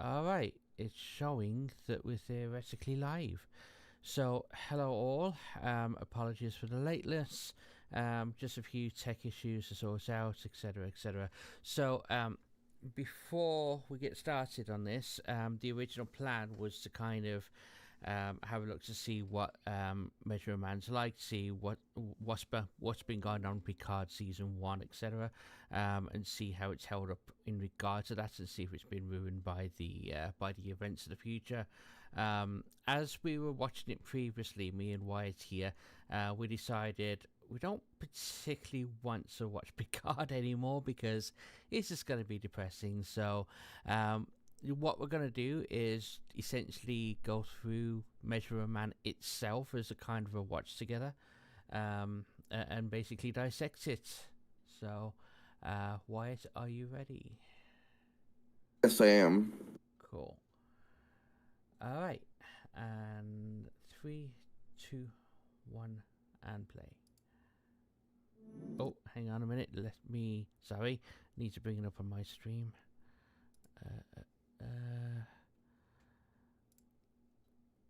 Alright, it's showing that we're theoretically live. So, hello all. Apologies for the lateness. Just a few tech issues to sort out, etc., etc. So, before we get started on this, the original plan was to kind of have a look to see what Measure of Man's like, see what's been going on in Picard season 1, etc., and see how it's held up in regard to that, and see if it's been ruined by the events of the future. As we were watching it previously, me and Wyatt here, we decided we don't particularly want to watch Picard anymore because it's just going to be depressing. So, what we're going to do is essentially go through Measure of Man itself as a kind of a watch together, and basically dissect it. So, Wyatt, are you ready? Yes, I am. Cool. All right, and three, two, one, and play. Oh, hang on a minute. Let me. Sorry, need to bring it up on my stream. Uh,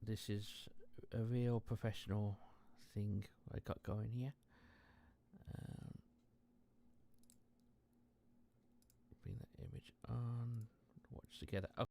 this is a real professional thing I got going here. Um, bring that image on. Watch together. Oh,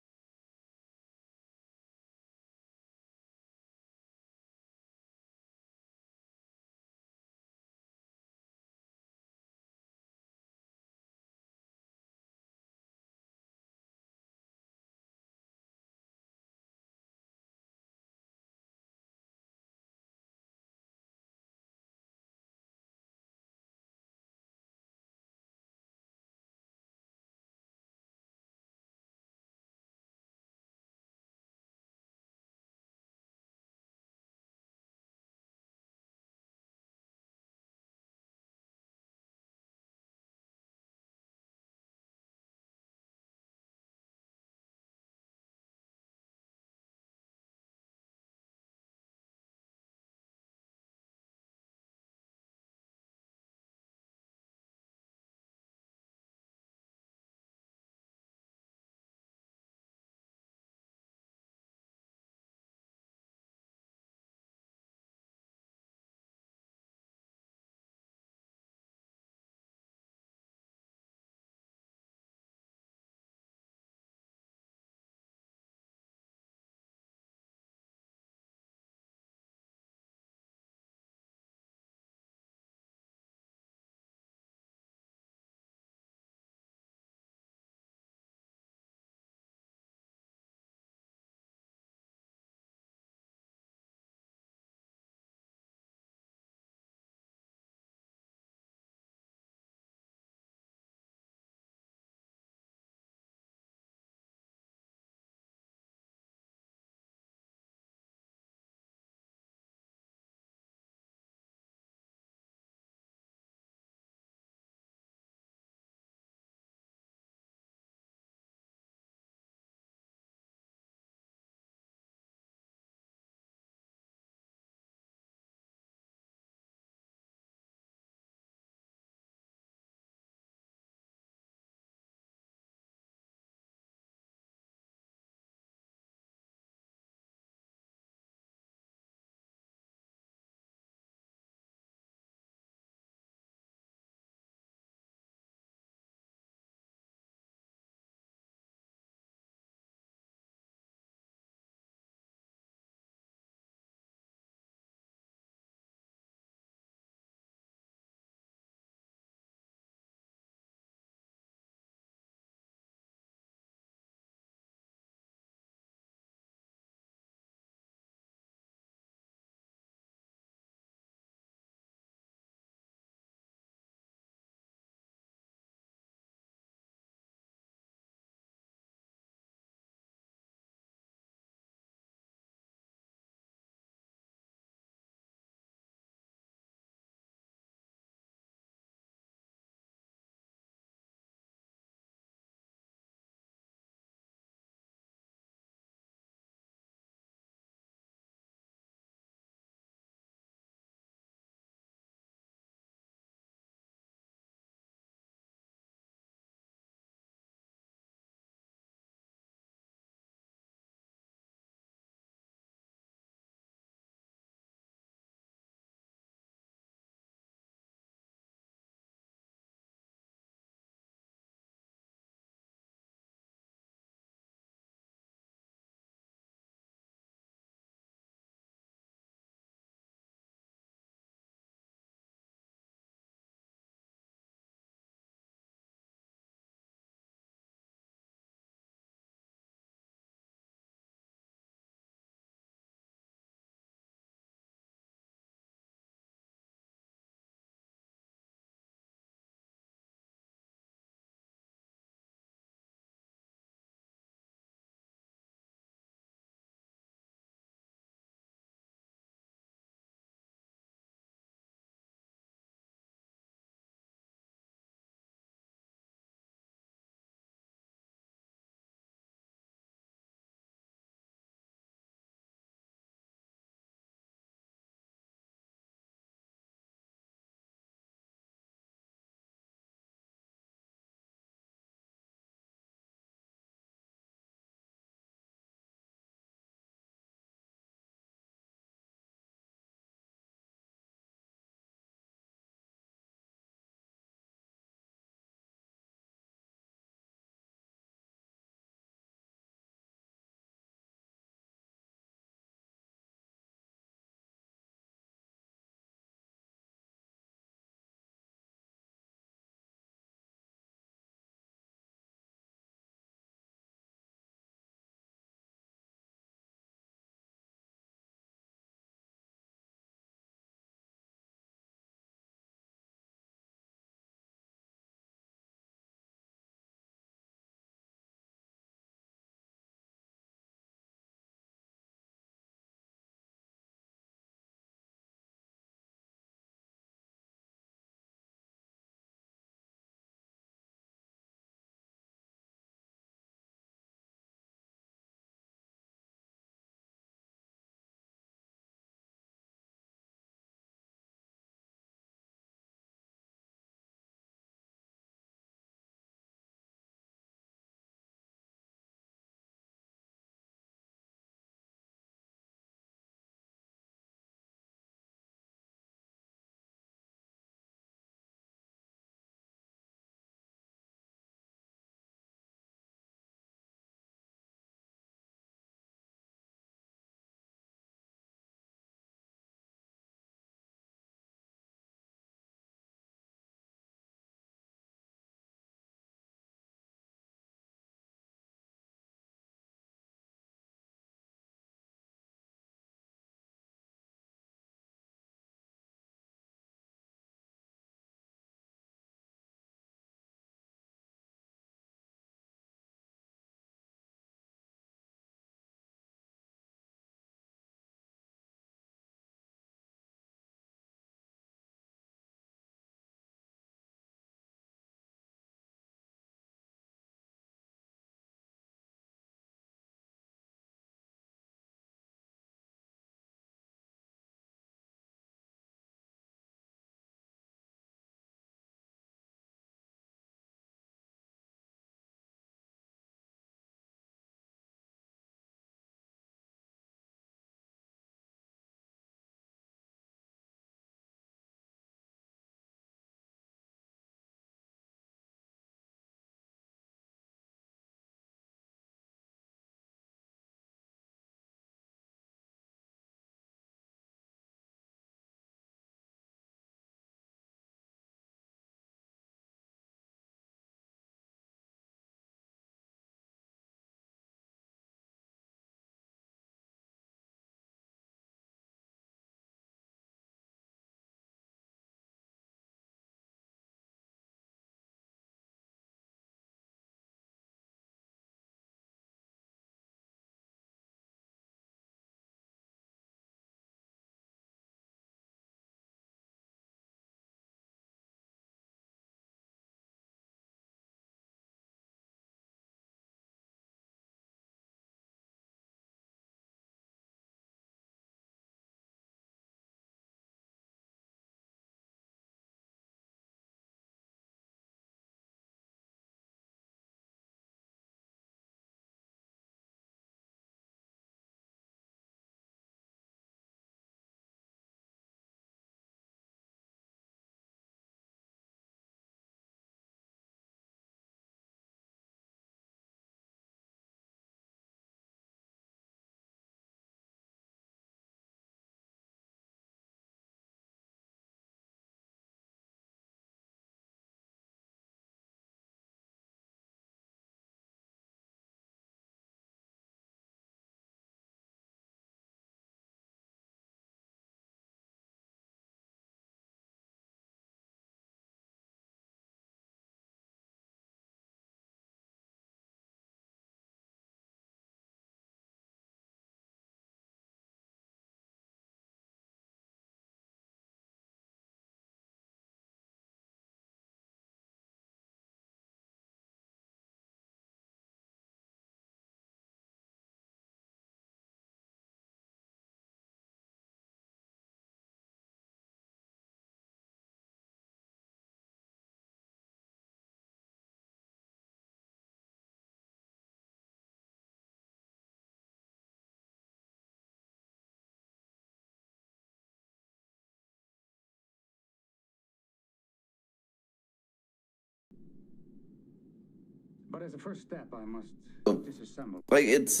But as a first step, I must disassemble. Like, it's,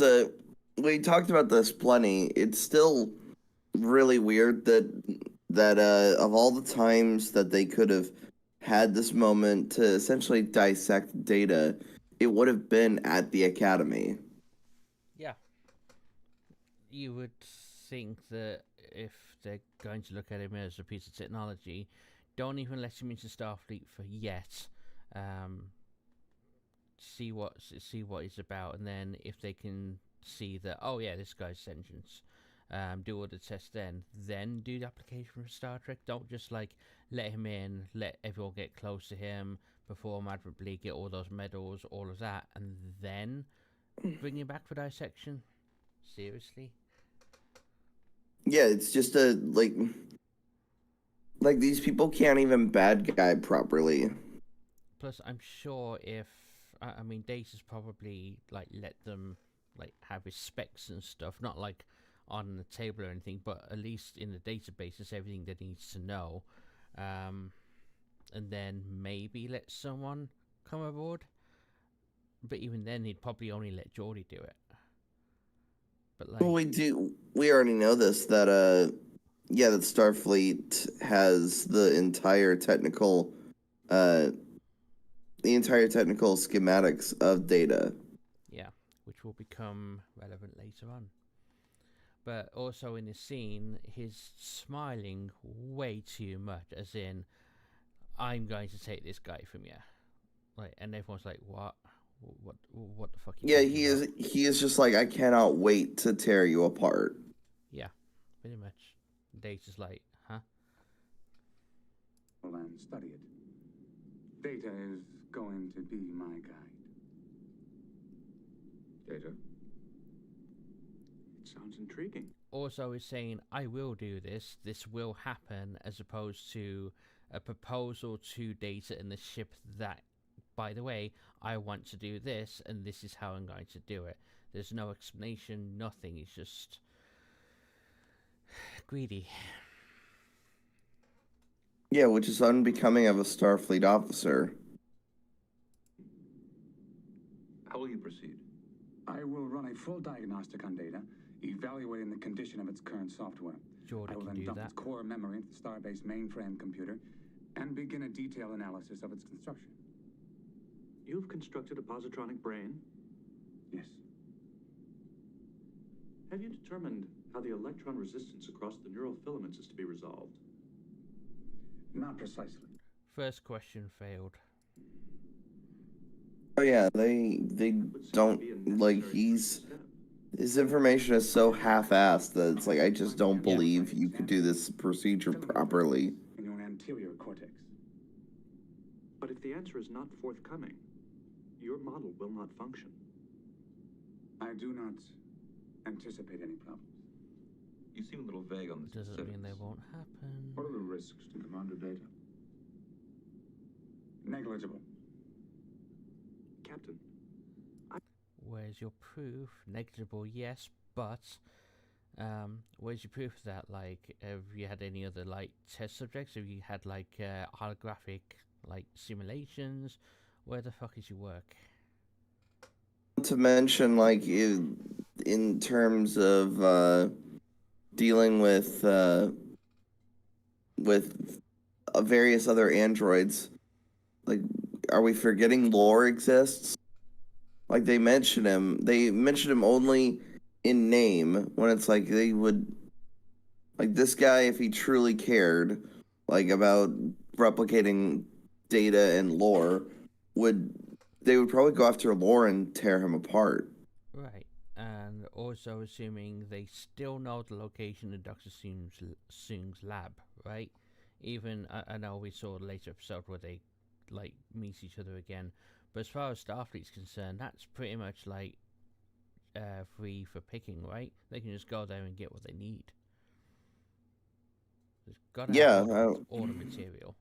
we talked about this plenty. It's still really weird that of all the times that they could have had this moment to essentially dissect data, it would have been at the academy. Yeah. You would think that if they're going to look at him as a piece of technology, don't even let him into Starfleet for yet. See what he's about, and then if they can see that, oh yeah, this guy's sentient, do all the tests, then do the application for Star Trek. Don't just like let him in, let everyone get close to him, perform admirably, get all those medals, all of that, and then bring him back for dissection. Seriously? Yeah, it's just a like these people can't even bad guy properly. Plus, I'm sure if I mean, Data's probably like let them like have his specs and stuff, not like on the table or anything, but at least in the database is everything that he needs to know, and then maybe let someone come aboard. But even then, he'd probably only let Geordie do it. But like, Well, we already know this that yeah, that Starfleet has the entire technical schematics of Data. yeah, which will become relevant later on. But also in this scene, he's smiling way too much, as in, I'm going to take this guy from you. Like, and everyone's like, what? What the fuck? Yeah, he is just like, I cannot wait to tear you apart. Yeah, pretty much. Data's like, huh? And study it. Data is going to be my guide. Data? It sounds intriguing. Also, is saying, I will do this. This will happen, as opposed to a proposal to Data and the ship that, by the way, I want to do this, and this is how I'm going to do it. There's no explanation, nothing. It's just greedy. Yeah, which is unbecoming of a Starfleet officer. How will you proceed? I will run a full diagnostic on Data, evaluating the condition of its current software. Geordie I will can then do dump that. its core memory into the Starbase mainframe computer and begin a detailed analysis of its construction. You've constructed a positronic brain? Yes. Have you determined how the electron resistance across the neural filaments is to be resolved? Not precisely. First question failed. Oh yeah, they don't like his information is so half-assed that it's like, I just don't believe you could do this procedure properly. In your anterior cortex. But if the answer is not forthcoming, your model will not function. I do not anticipate any problems. You seem a little vague on the Doesn't mean they won't happen. What are the risks to Commander Data? Negligible. Captain, Where's your proof? Negligible, yes, but where's your proof of that? Like, have you had any other like test subjects? Have you had like holographic like simulations? Where the fuck is your work? To mention, like, in terms of dealing with various other androids, like, are we forgetting lore exists? Like, they mention him only in name, when it's like they would, like, this guy, if he truly cared, like, about replicating data and lore, they would probably go after lore and tear him apart. Right, and also assuming they still know the location of Dr. Soong's lab, right? Even, I know we saw a later episode where they like meet each other again, but as far as Starfleet's concerned, that's pretty much like free for picking, right? They can just go there and get what they need. There's gotta have all the material.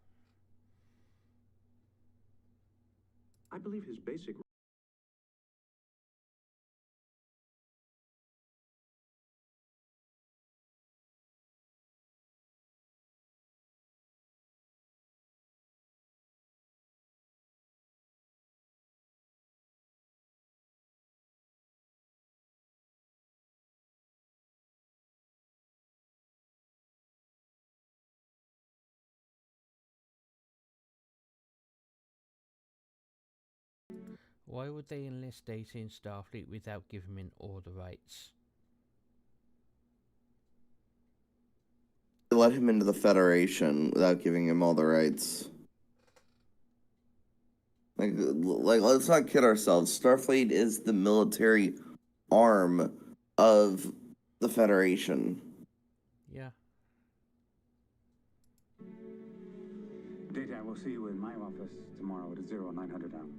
I believe his basic Why would they enlist data in Starfleet without giving him all the rights? They let him into the Federation without giving him all the rights. Like, let's not kid ourselves. Starfleet is the military arm of the Federation. Yeah. Data, I will see you in my office tomorrow at 0900 hours.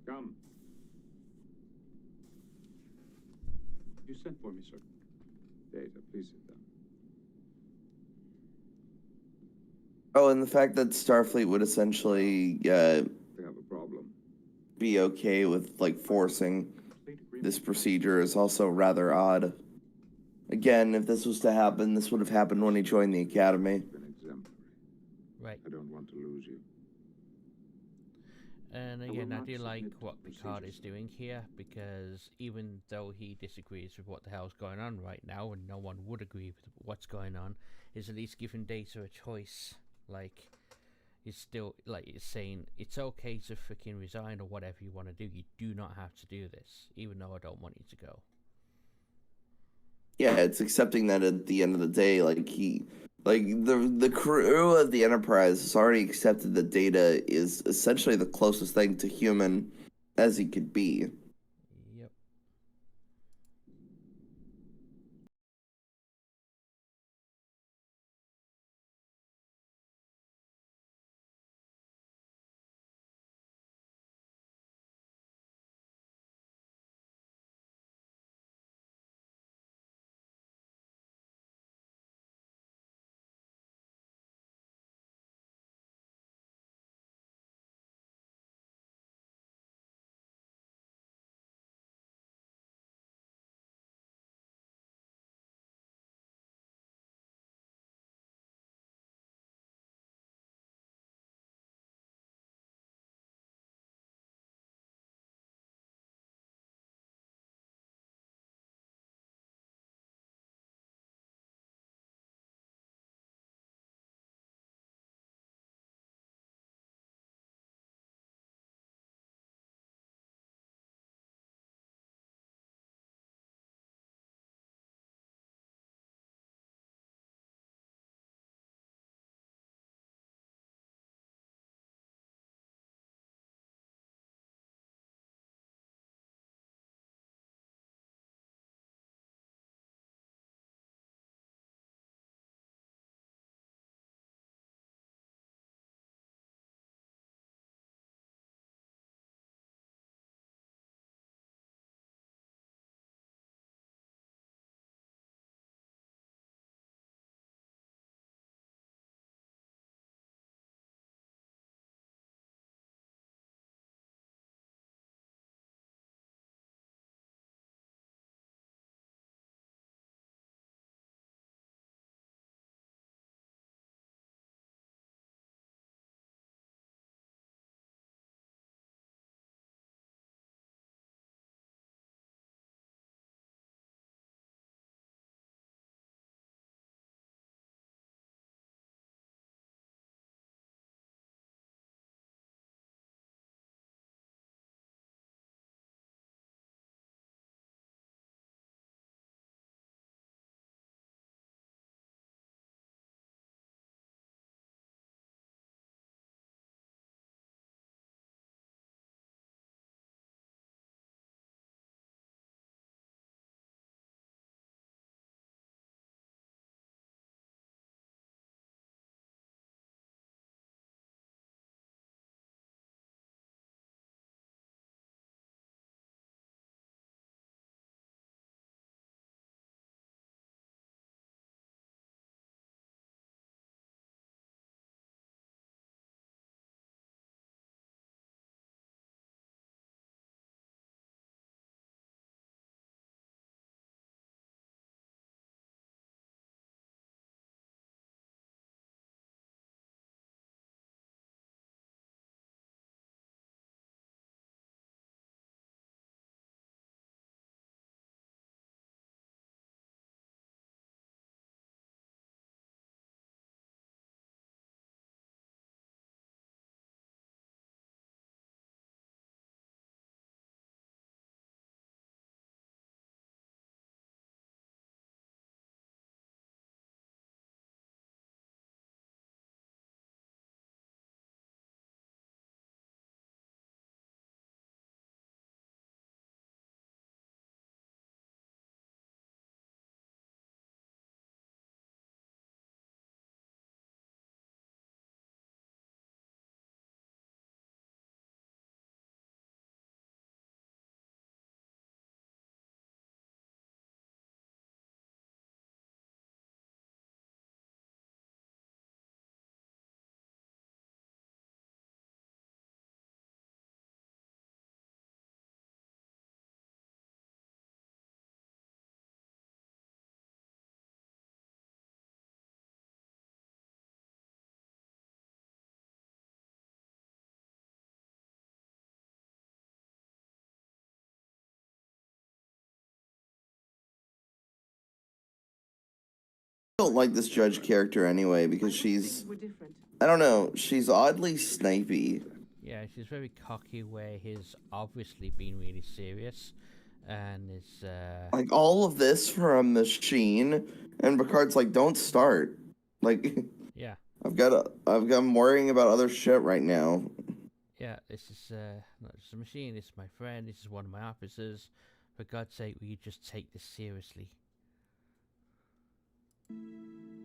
Come. You sent for me, sir. Data, please sit down. Oh, and the fact that Starfleet would essentially We have a problem. be okay with like forcing Complete agreement. this procedure is also rather odd. Again, if this was to happen, this would have happened when he joined the Academy. Been exemplary. Right. I don't want to lose you. And will again, I not do like submit to what the Picard is procedures. doing here, because even though he disagrees with what the hell's going on right now, and no one would agree with what's going on, is at least giving Data a choice. Like, he's still, like, it's saying, it's okay to freaking resign or whatever you want to do. You do not have to do this, even though I don't want you to go. Yeah, it's accepting that at the end of the day, the crew of the Enterprise has already accepted that Data is essentially the closest thing to human as he could be. don't like this Judge character anyway because she's, I don't know, she's oddly snipey. Yeah, she's very cocky where he's obviously been really serious and is Like all of this for a machine, and Picard's like, "Don't start." Like, yeah. I'm worrying about other shit right now. Yeah, this is not just a machine, this is my friend, this is one of my officers. For God's sake, will you just take this seriously?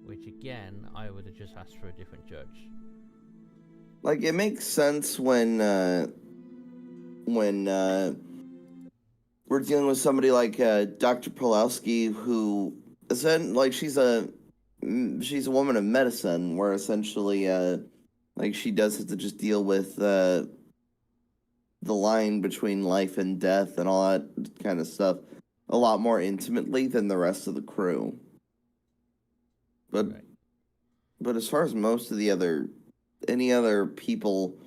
Which again, I would have just asked for a different judge. Like, it makes sense when we're dealing with somebody like Dr. Pulowski, who isn't like she's a woman of medicine, where essentially like she does have to just deal with the line between life and death and all that kind of stuff a lot more intimately than the rest of the crew. But Right. but as far as most of any other people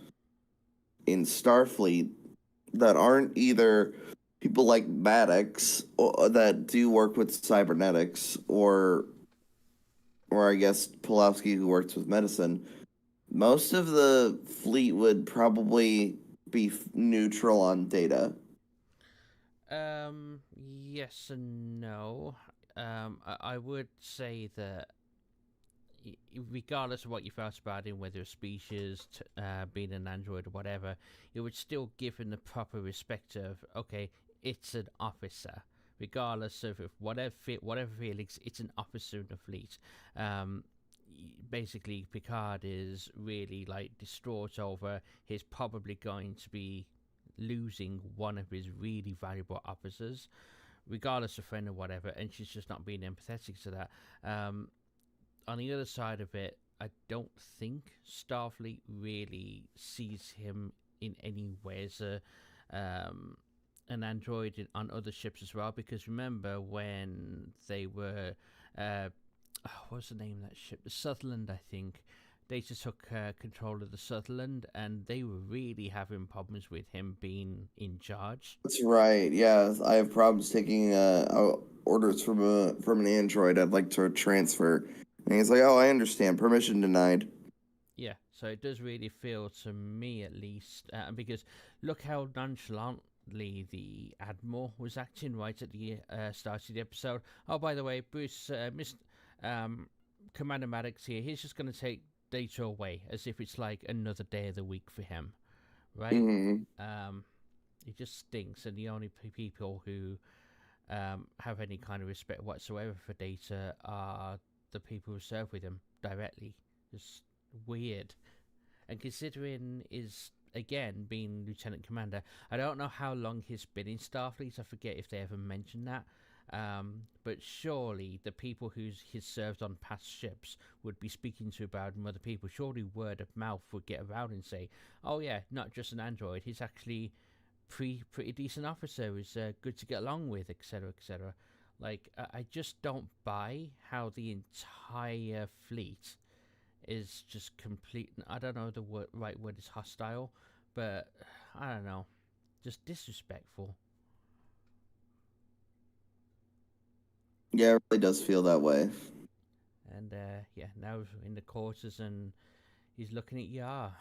in Starfleet that aren't either people like Maddox that do work with cybernetics, or I guess Pulowski who works with medicine, most of the fleet would probably be neutral on data. Yes and no. I would say that regardless of what you felt about him, whether a species, being an android or whatever, it would still give him the proper respect of, okay, it's an officer. Regardless of if whatever feelings, it's an officer in the fleet. Basically, Picard is really like distraught over he's probably going to be losing one of his really valuable officers, regardless of friend or whatever, and she's just not being empathetic to that. On the other side of it, I don't think Starfleet really sees him in any way as an android on other ships as well. Because remember when they were, what's the name of that ship? The Sutherland, I think. They just took control of the Sutherland, and they were really having problems with him being in charge. That's right. Yeah, I have problems taking orders from an android. I'd like to transfer. And he's like, "Oh, I understand. Permission denied." Yeah, so it does really feel to me, at least, because look how nonchalantly the Admiral was acting right at the start of the episode. Oh, by the way, Bruce, Commander Maddox here, he's just going to take data away as if it's like another day of the week for him, right? It just stinks, and the only people who have any kind of respect whatsoever for data are the people who serve with him directly. Just weird. And considering is again being lieutenant commander, I don't know how long he's been in Starfleet. I forget if they ever mentioned that. But surely the people he's served on past ships would be speaking to about him, other people. Surely word of mouth would get around and say, "Oh yeah, not just an android. He's actually pretty decent officer. Who's good to get along with, etc., etc." Like I just don't buy how the entire fleet is just complete. I don't know the right word is hostile, but I don't know, just disrespectful. Yeah, it really does feel that way. And yeah, now in the quarters and he's looking at Y.A.R.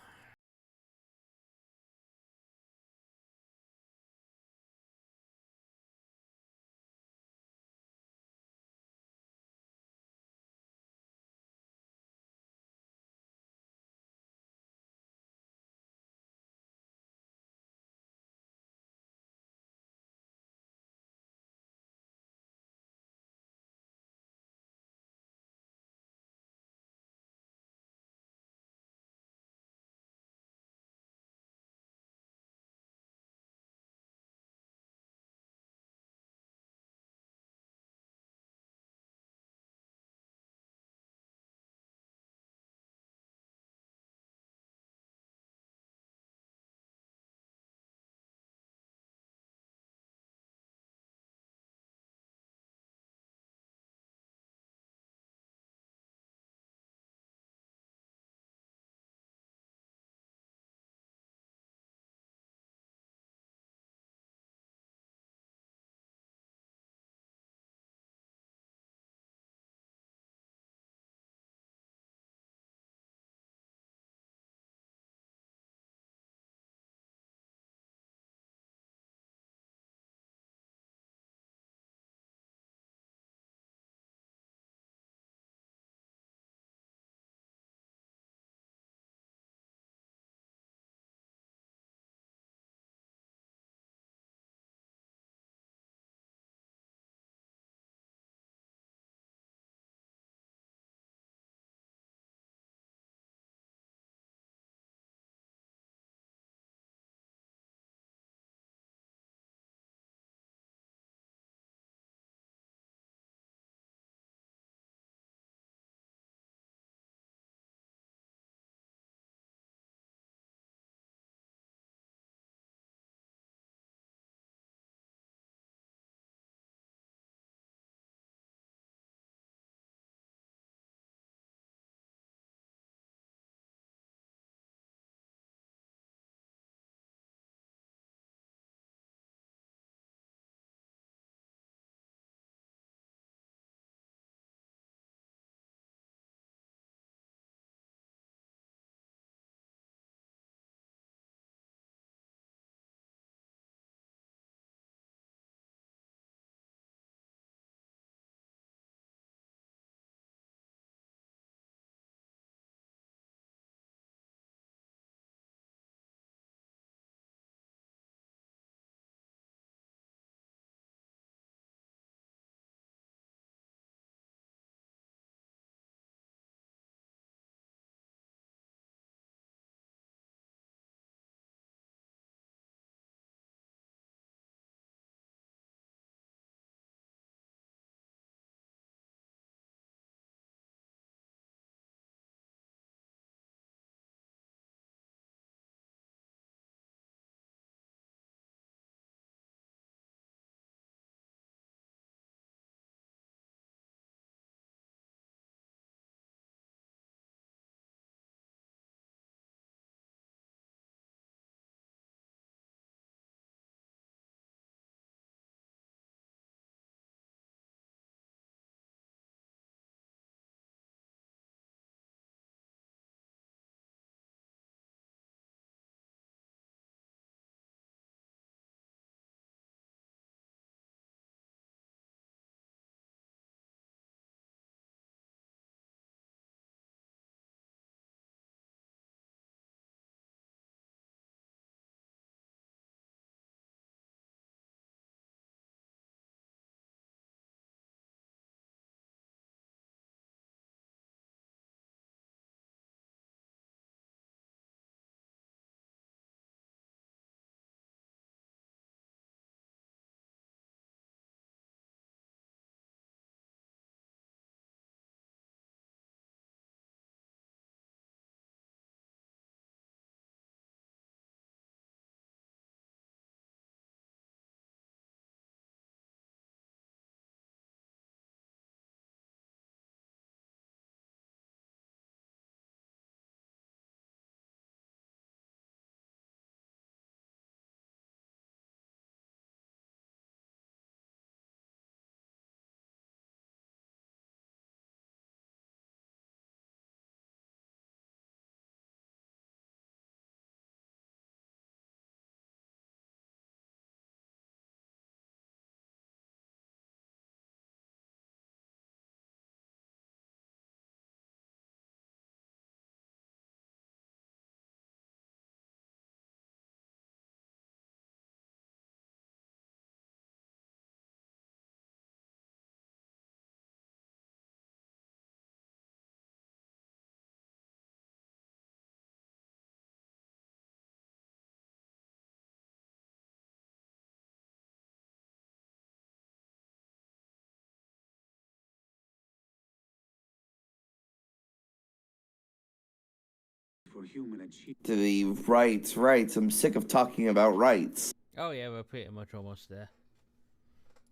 for human achievement. To the rights. I'm sick of talking about rights. Oh yeah, we're pretty much almost there.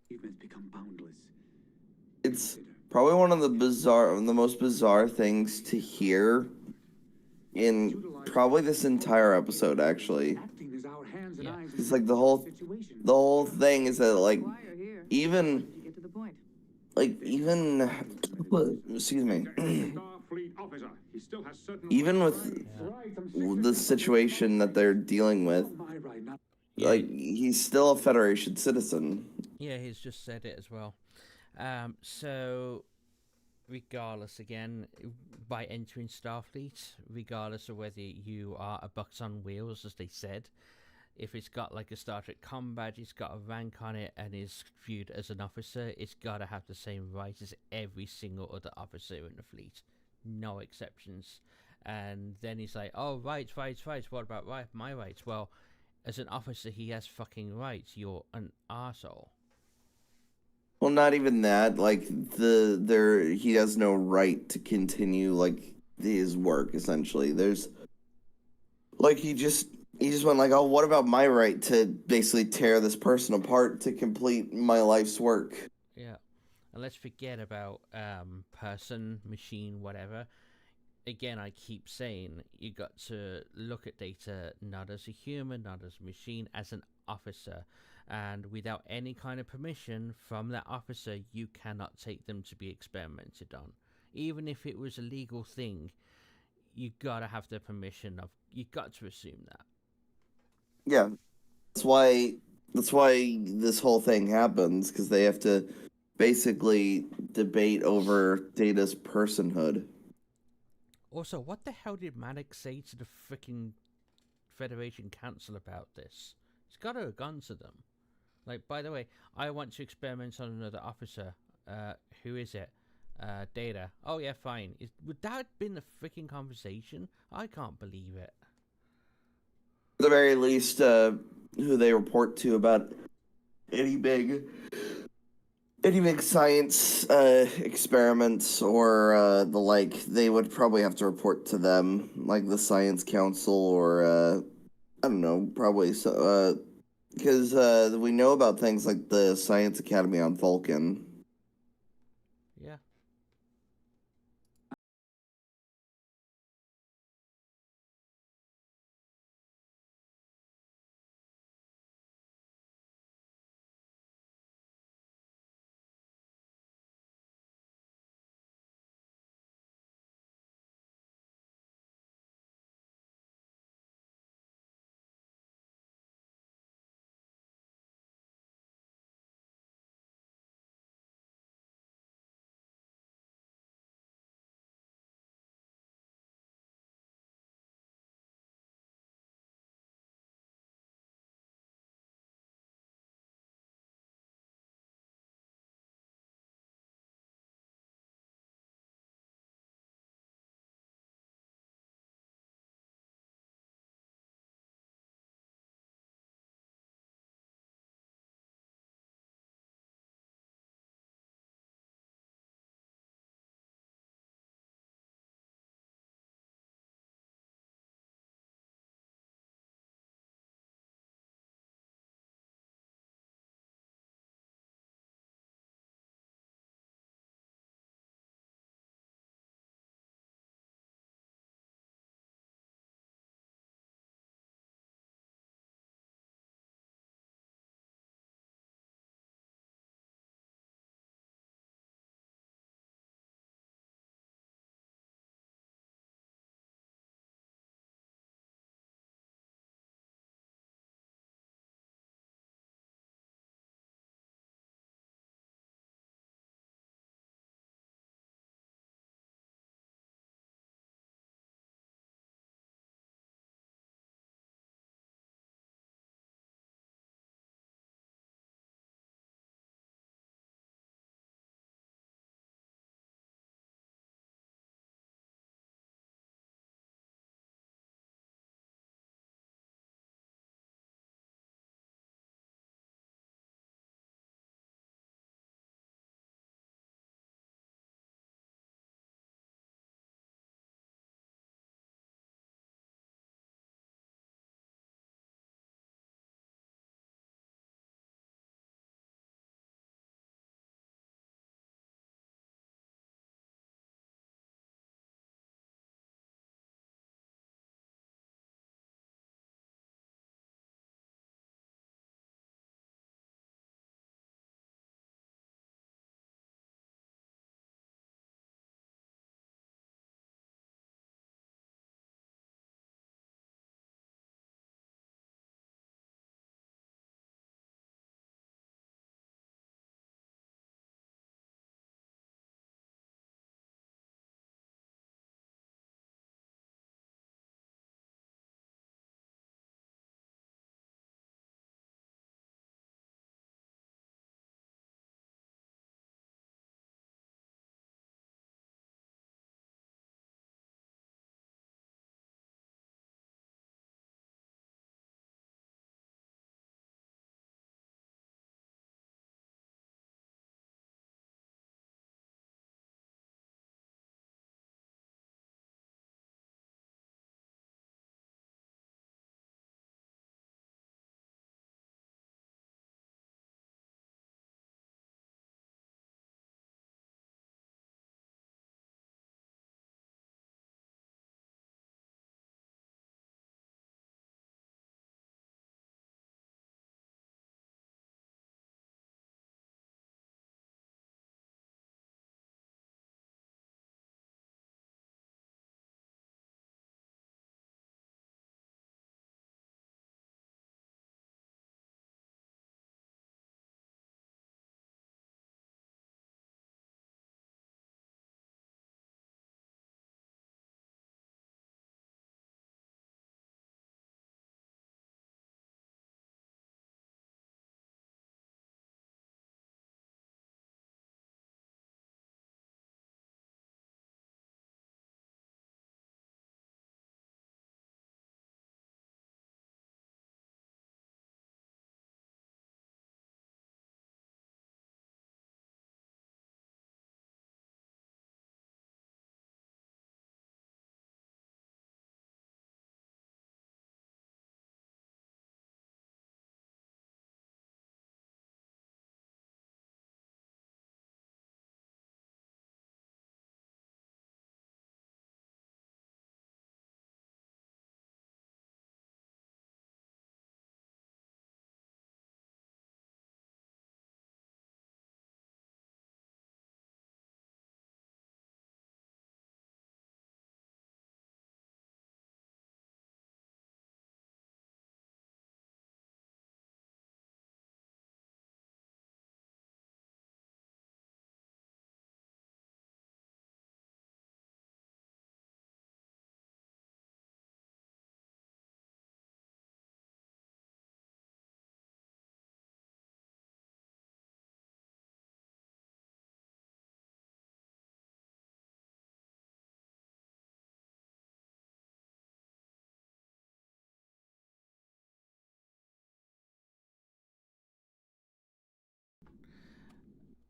Achievements become boundless. It's probably one of the most bizarre things to hear in probably this entire episode, actually. Acting is our hands and Yeah. eyes. It's like the whole thing is that like even Get to the point. even excuse me. Starfleet officer. He still has certain Even with the situation that they're dealing with, my right, not Yeah, like he's still a Federation citizen. yeah, he's just said it as well. So regardless, again, by entering Starfleet, regardless of whether you are a box on wheels, as they said, if it's got like a Star Trek com badge, it's got a rank on it, and is viewed as an officer, it's got to have the same rights as every single other officer in the fleet. No exceptions. And then he's like, oh, rights. What about my rights? Well, as an officer, he has fucking rights. You're an arsehole. Well, not even that. Like he has no right to continue like his work. Essentially, there's like he just went like, oh, what about my right to basically tear this person apart to complete my life's work? Yeah. And let's forget about person, machine, whatever. Again, I keep saying you got to look at data not as a human, not as a machine, as an officer. And without any kind of permission from that officer, you cannot take them to be experimented on. Even if it was a legal thing, you gotta have the permission of. You got to assume that. Yeah, that's why this whole thing happens, because they have to basically debate over Data's personhood. Also, what the hell did Maddox say to the freaking Federation Council about this? It's got to have gone to them. Like, by the way, I want to experiment on another officer. Who is it? Data. Oh yeah, fine. Would that have been the freaking conversation? I can't believe it. At the very least, who they report to about any big science experiments or the like, they would probably have to report to them, like the Science Council or I don't know, probably so, because we know about things like the Science Academy on Vulcan. Yeah.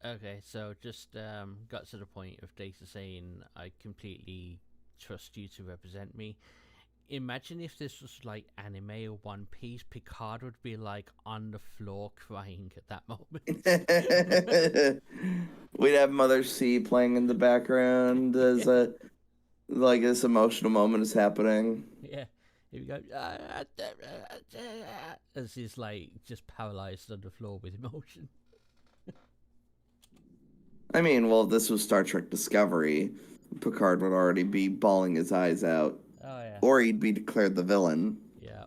Okay, so just got to the point of Data saying, I completely trust you to represent me. Imagine if this was like anime or One Piece, Picard would be like on the floor crying at that moment. We'd have Mother C playing in the background as a like this emotional moment is happening. Yeah, here we go. As he's like just paralyzed on the floor with emotion. I mean, well, if this was Star Trek Discovery, Picard would already be bawling his eyes out, Oh yeah. or he'd be declared the villain. Yeah.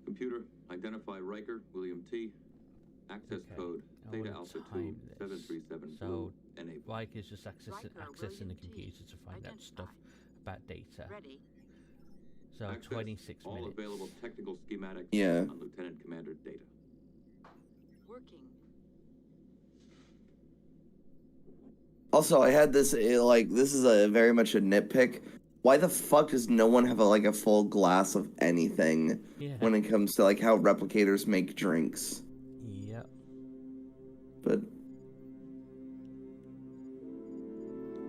Computer, identify Riker, William T. Access Okay, code, I Theta wanna Alpha 2, time this. 737 So, Blue, enable. Riker's just accessing William the T. computer to find out stuff about Data. Ready. So Access 26 all minutes. available technical schematics Yeah. on Lieutenant Commander Data. Working. Also, I had this like this is a very much a nitpick. Why the fuck does no one have a full glass of anything Yeah. when it comes to like how replicators make drinks? Yep. But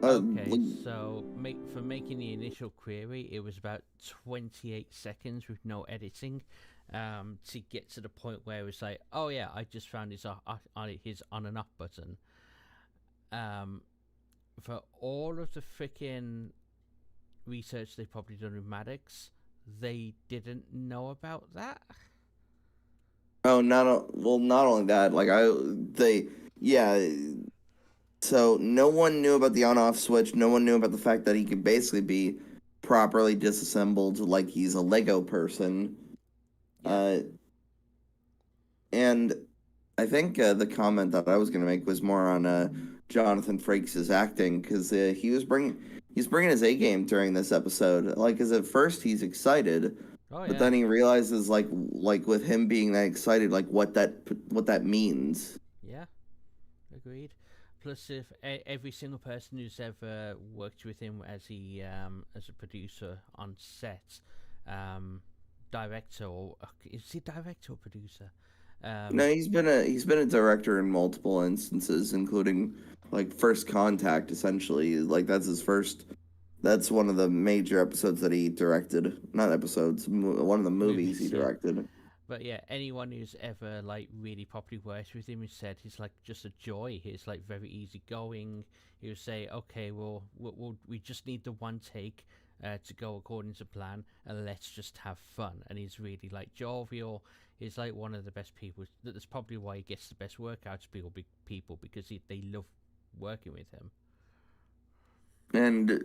Okay, like, so for making the initial query, it was about 28 seconds with no editing, to get to the point where it was like, oh yeah, I just found his on and off button. For all of the freaking research they've probably done with Maddox, they didn't know about that. oh, not only that, so no one knew about the on-off switch. No one knew about the fact that he could basically be properly disassembled like he's a Lego person. Yeah. And I think the comment that I was going to make was more on Jonathan Frakes' acting because he's bringing his A game during this episode. Like, because at first he's excited, Oh yeah. but then he realizes like with him being that excited, like what that means. Yeah, agreed. Plus, if every single person who's ever worked with him as a producer on set, director or is he director or producer? No, he's been a director in multiple instances, including like First Contact. Essentially, like that's his first. That's one of the major episodes that he directed. Not episodes, one of the movies he Yeah. directed. But yeah, anyone who's ever like really properly worked with him has said he's like just a joy. He's like very easygoing. He would say, "Okay, well, we just need the one take to go according to plan, and let's just have fun." And he's really like jovial. He's like one of the best people. That's probably why he gets the best work out of people because they love working with him. And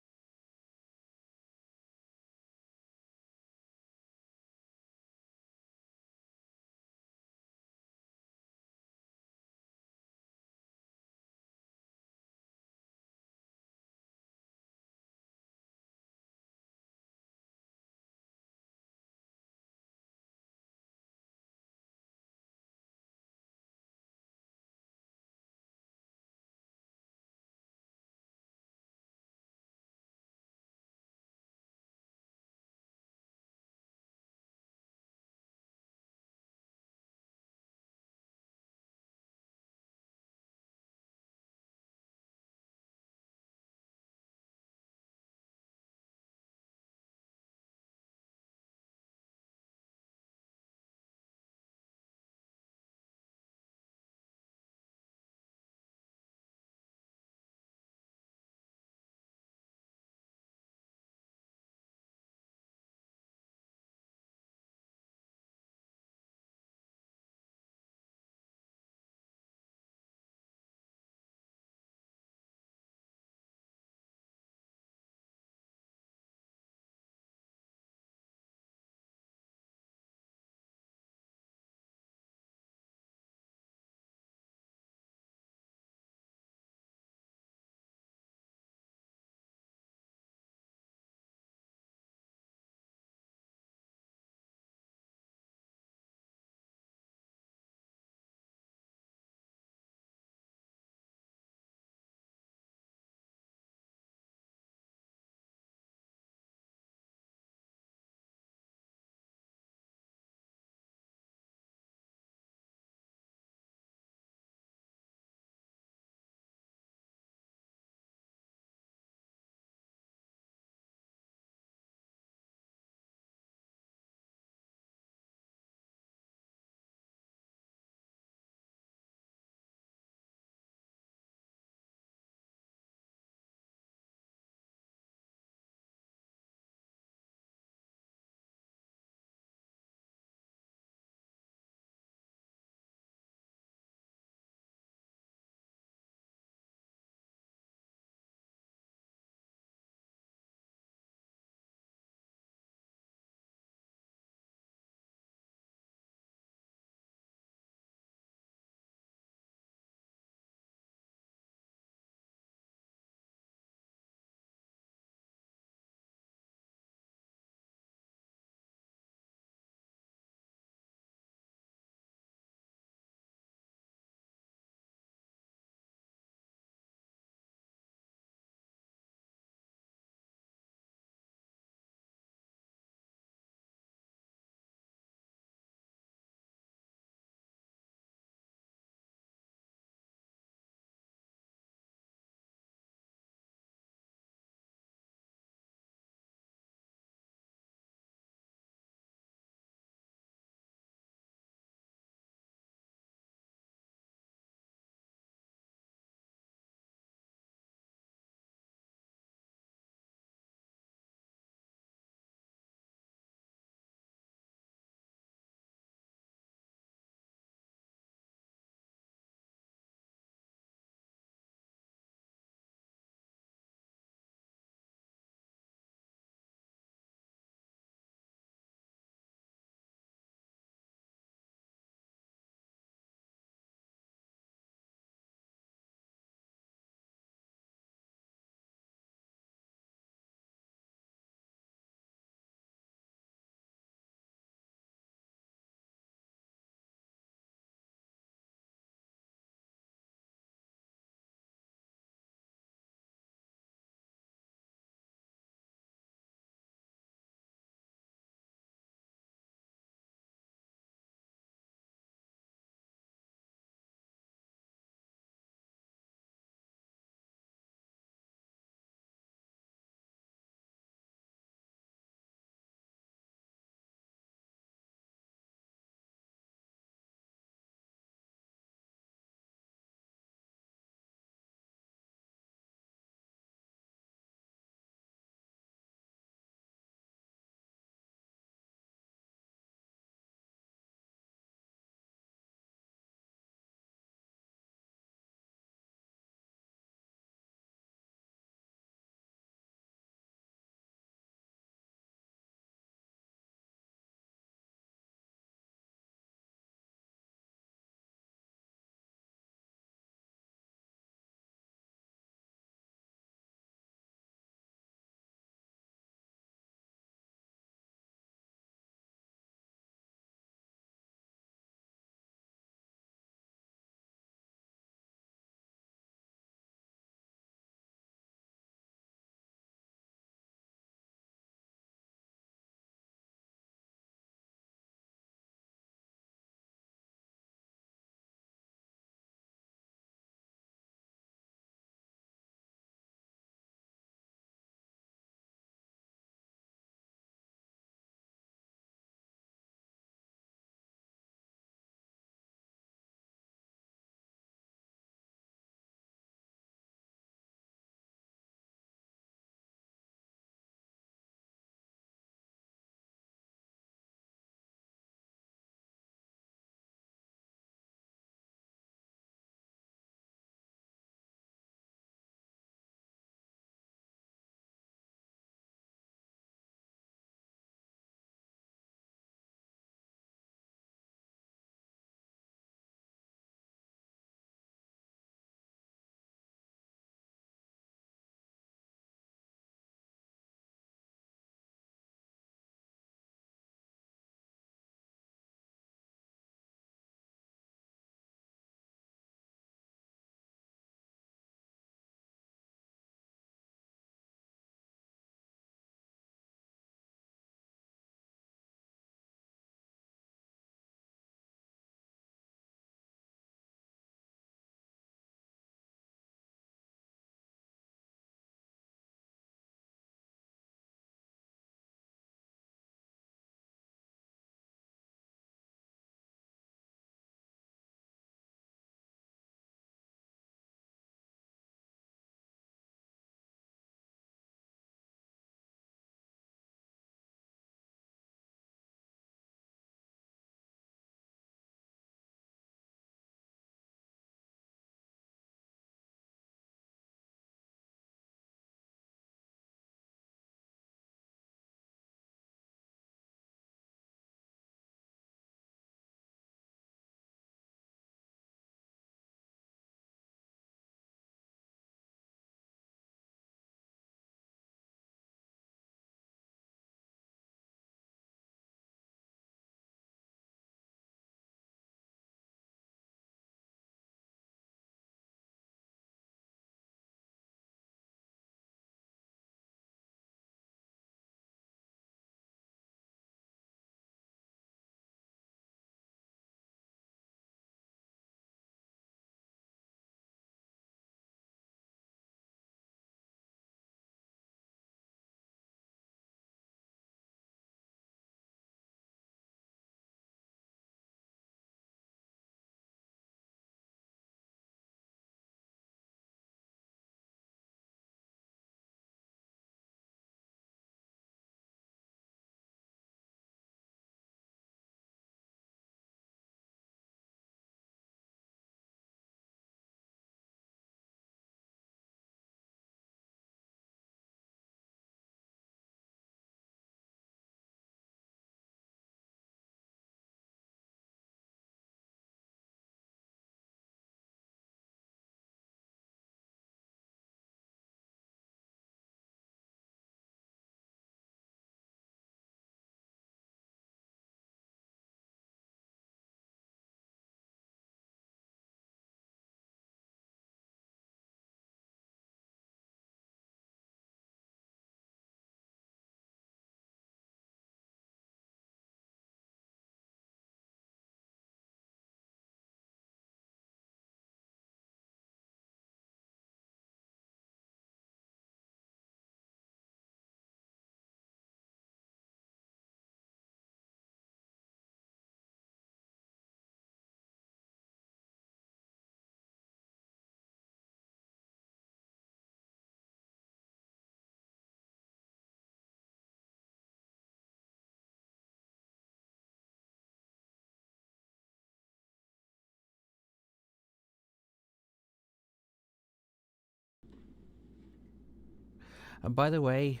And by the way,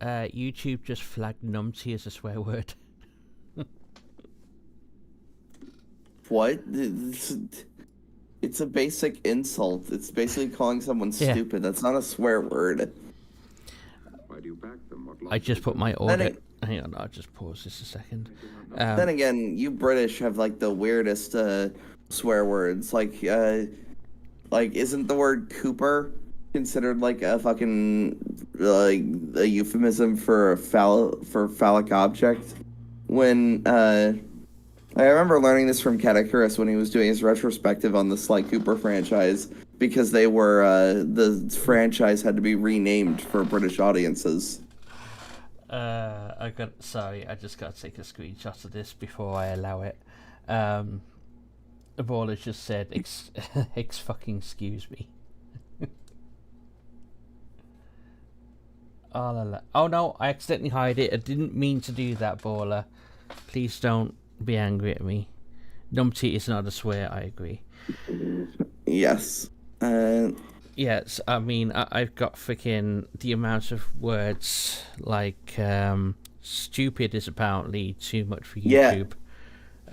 YouTube just flagged numpty as a swear word. What? It's a basic insult. It's basically calling someone Yeah. stupid. That's not a swear word. Why do you pack them? What I just put my Then order. it- Hang on, I'll just pause this a second. Then again, you British have like the weirdest swear words. Like isn't the word Cooper considered like a fucking like a euphemism for a phallic object? When I remember learning this from Catechirus when he was doing his retrospective on the Sly Cooper franchise, because they were the franchise had to be renamed for British audiences. I just got to take a screenshot of this before I allow it. The baller just said, fucking excuse me. Oh no, I accidentally hide it. I didn't mean to do that, baller. Please don't be angry at me. Numpty is not a swear, I agree. Yes. Yes, I mean, I've got freaking the amount of words, like, stupid is apparently too much for YouTube.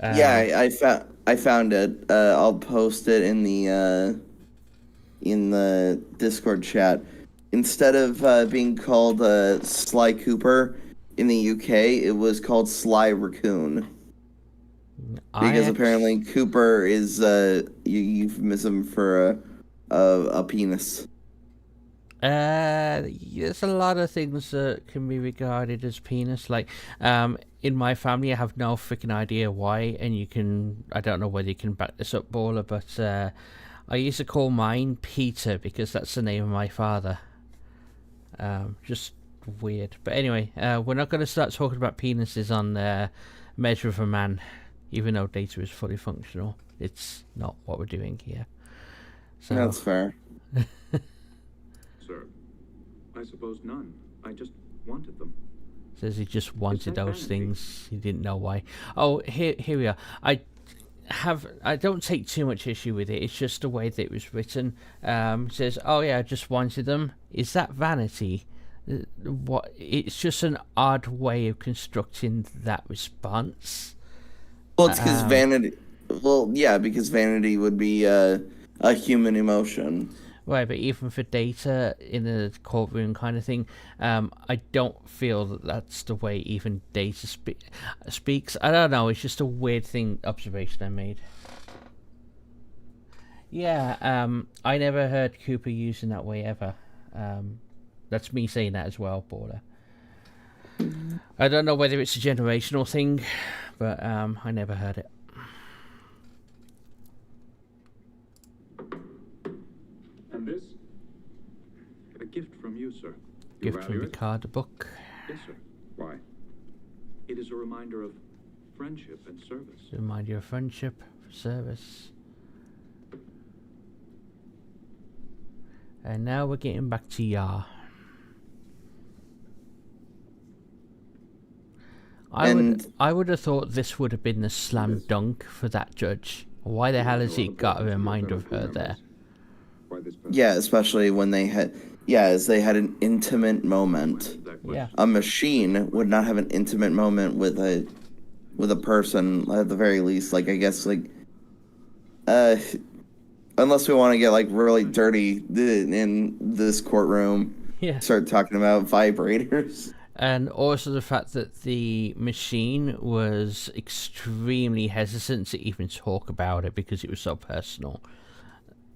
Yeah, I found it. I'll post it in the Discord chat. Instead of being called Sly Cooper in the UK, it was called Sly Raccoon. Because apparently Cooper is a euphemism for a penis. There's a lot of things that can be regarded as penis. Like, in my family, I have no freaking idea why, and I don't know whether you can back this up, baller, but I used to call mine Peter because that's the name of my father. Just weird. But anyway, we're not going to start talking about penises on Measure of a Man, even though data is fully functional. It's not what we're doing here. So That's fair. Sir, I suppose none. I just wanted them. says he just wanted that those vanity? things. He didn't know why. Oh, here we are. I don't take too much issue with it. It's just the way that it was written. It says, "Oh yeah, I just wanted them." Is that vanity? What? It's just an odd way of constructing that response. Well, it's because vanity. Well, yeah, because vanity would be a human emotion. Right, but even for data in a courtroom kind of thing, I don't feel that that's the way even data speaks. I don't know. It's just a weird observation I made. Yeah, I never heard Cooper used in that way ever. That's me saying that as well, Border. I don't know whether it's a generational thing, but I never heard it. And this? A gift from you, sir. You Gift from value it? Picard, the book. Yes, sir. Why? It is a reminder of friendship and service. Remind you of friendship, service. And now we're getting back to Y.A.R. I would have thought this would have been the slam dunk for that judge. Why the hell has he got a reminder of her there? Why this person? Yeah, especially when they had an intimate moment. Yeah. A machine would not have an intimate moment with a person at the very least. Like, I guess, like, unless we want to get like really dirty in this courtroom, Yeah. start talking about vibrators. And also the fact that the machine was extremely hesitant to even talk about it because it was so personal.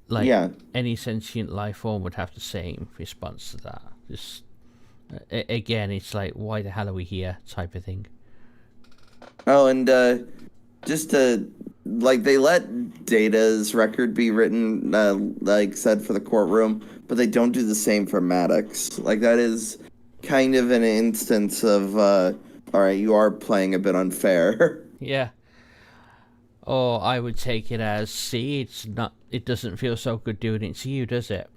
Like, Yeah. any sentient life form would have the same response to that. Just, again, it's like, why the hell are we here type of thing. Oh, and just to, like, they let Data's record be written, like said, for the courtroom, but they don't do the same for Maddox. Like, that is kind of an instance of, all right, you are playing a bit unfair. Yeah. Or I would take it as, see, it doesn't feel so good doing it to you, does it?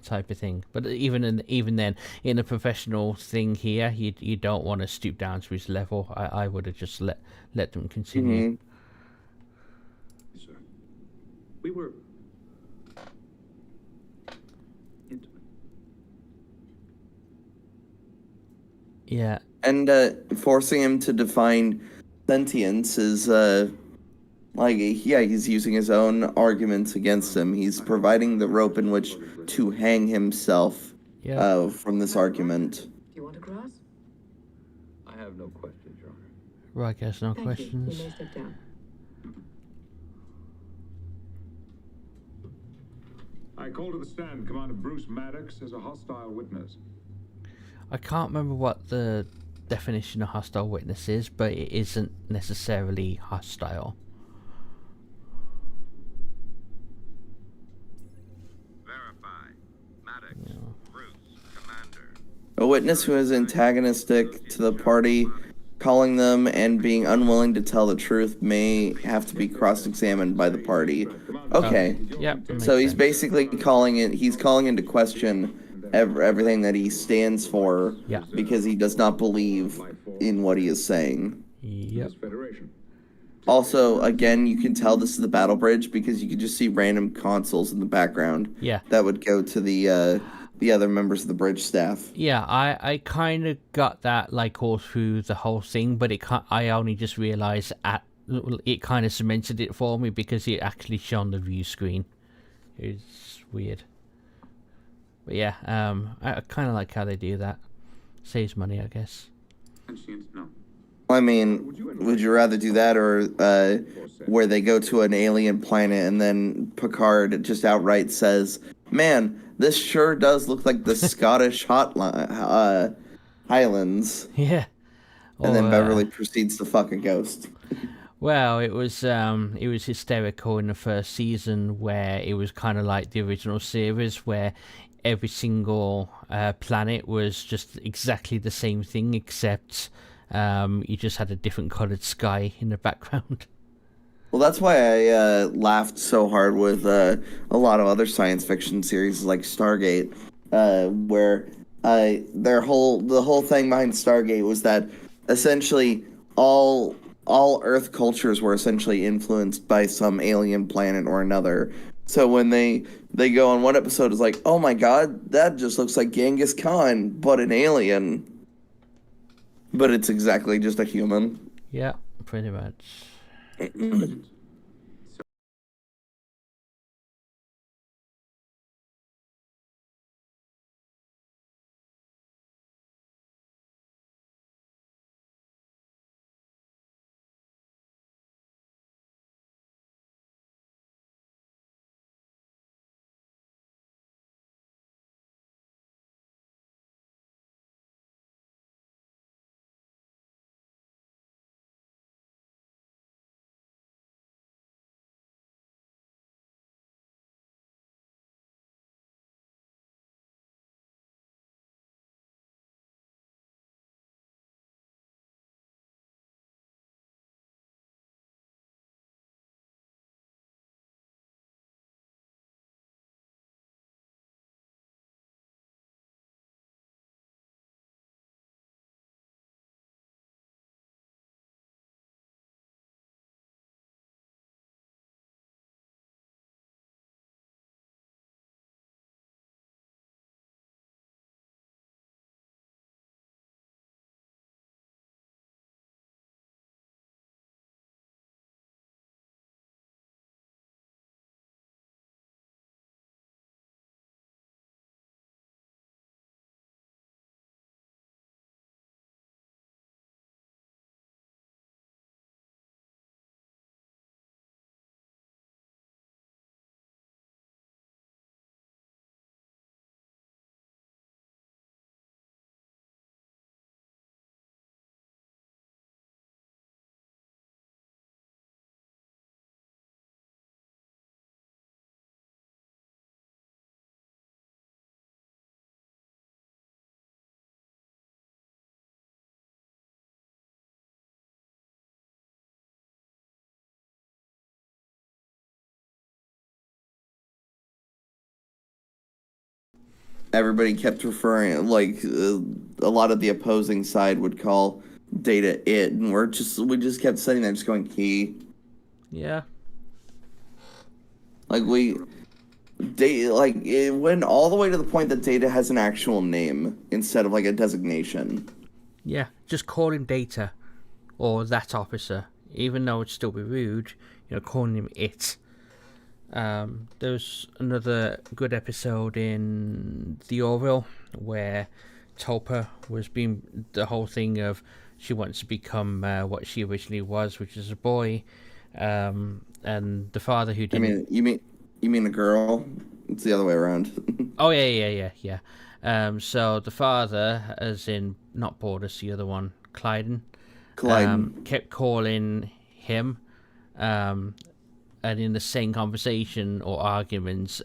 Type of thing. But even then, in a professional thing here, you don't want to stoop down to his level. I would have just let them continue. Mm-hmm. Sir, we were intimate. Yeah. And forcing him to define sentience is he's using his own arguments against him. He's providing the rope in which to hang himself from this argument. Do you want to cross? I have no questions, Your Honor. Right, guess no Thank questions. You may step down. I call to the stand Commander Bruce Maddox as a hostile witness. I can't remember what the definition of hostile witness is, but it isn't necessarily hostile. Verify. Maddox, Bruce, Commander. A witness who is antagonistic to the party, calling them and being unwilling to tell the truth may have to be cross-examined by the party. Okay. Yep. So he's basically calling into question everything that he stands for because he does not believe in what he is saying. Yep. Also, again, you can tell this is the battle bridge because you can just see random consoles in the background. Yeah. That would go to the other members of the bridge staff. Yeah, I kind of got that like all through the whole thing, but I only just realized it kind of cemented it for me because it actually shone the view screen. It's weird. But yeah, I kind of like how they do that. Saves money, I guess. No. I mean, would you rather do that or where they go to an alien planet and then Picard just outright says, "Man, this sure does look like the Scottish Highlands." Yeah. And then Beverly proceeds to fuck a ghost. Well, it was hysterical in the first season where it was kind of like the original series where every single planet was just exactly the same thing except you just had a different coloured sky in the background. Well, that's why I laughed so hard with a lot of other science fiction series like Stargate, where the whole thing behind Stargate was that essentially all Earth cultures were essentially influenced by some alien planet or another. So when they go on one episode, it's like, oh my god, that just looks like Genghis Khan, but an alien. But it's exactly just a human. Yeah, pretty much. Everybody kept referring, like, a lot of the opposing side would call Data it, and we just kept sitting there just going, he. Yeah. Like, it went all the way to the point that Data has an actual name instead of, like, a designation. just call him Data or that officer, even though it'd still be rude. Calling him it. There's another good episode in the Orville where Tulpa was being the whole thing of she wants to become what she originally was, which is a boy, and the father who didn't. You mean a girl? It's the other way around. Oh yeah. So the father, as in not Borders, the other one, Clyden, kept calling him, and in the same conversation or arguments,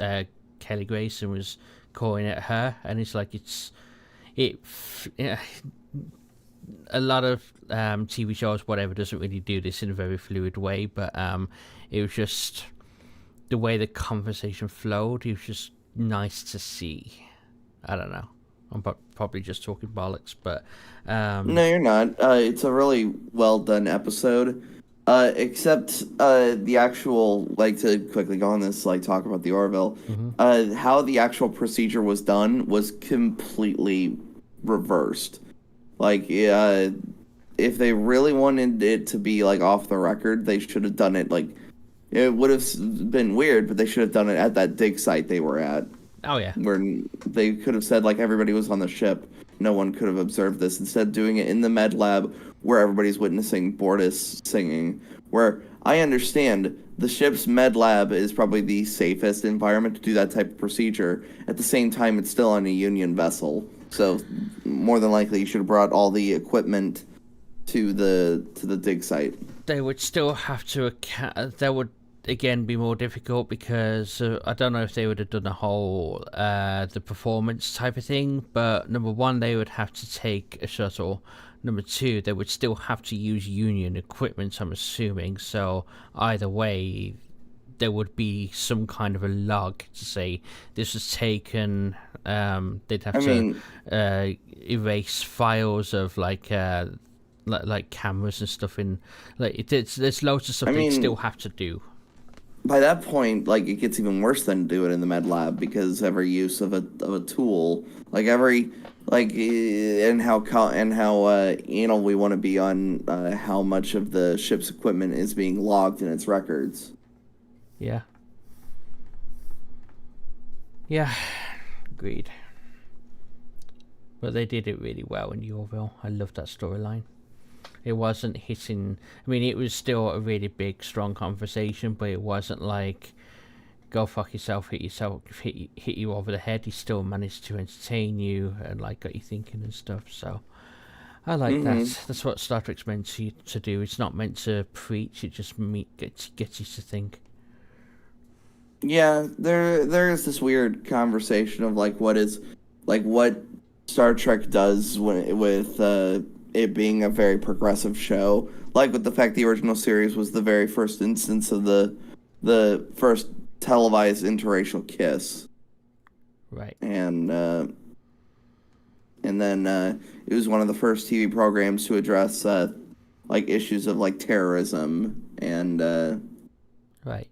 Kelly Grayson was calling at her, and it's like a lot of TV shows, whatever, doesn't really do this in a very fluid way, but it was just the way the conversation flowed. It was just nice to see. I don't know. I'm probably just talking bollocks, but No, you're not. It's a really well done episode. Except the actual, like, to quickly go on this, like, talk about the Orville. How the actual procedure was done was completely reversed. Like, if they really wanted it to be, like, off the record, they should have done it, like, it would have been weird, but they should have done it at that dig site they were at. Oh, yeah. Where they could have said, like, everybody was on the ship. No one could have observed this. Instead of doing it in the med lab where everybody's witnessing Bortus singing, where I understand the ship's med lab is probably the safest environment to do that type of procedure. At the same time, it's still on a Union vessel. So more than likely, you should have brought all the equipment to the dig site. They would still have to that would again be more difficult because I don't know if they would have done a whole the performance type of thing, but number one, they would have to take a shuttle. Number two, they would still have to use Union equipment, I'm assuming. So either way, there would be some kind of a log to say this was taken. They'd have to erase files of like cameras and stuff in. Like there's loads of stuff they still have to do. By that point, like, it gets even worse than do it in the med lab, because every use of a tool, like and how anal we want to be on how much of the ship's equipment is being logged in its records. Yeah, agreed. But they did it really well in Yorville. I loved that storyline. It wasn't hitting. I mean, it was still a really big, strong conversation, but it wasn't like go fuck yourself, hit you over the head. He still managed to entertain you and like got you thinking and stuff. So I like that. That's what Star Trek's meant to do. It's not meant to preach. It just gets you to think. Yeah, there is this weird conversation of like what Star Trek does with it being a very progressive show, like with the fact the original series was the very first instance of the first televised interracial kiss, right? And then it was one of the first TV programs to address like issues of like terrorism and right.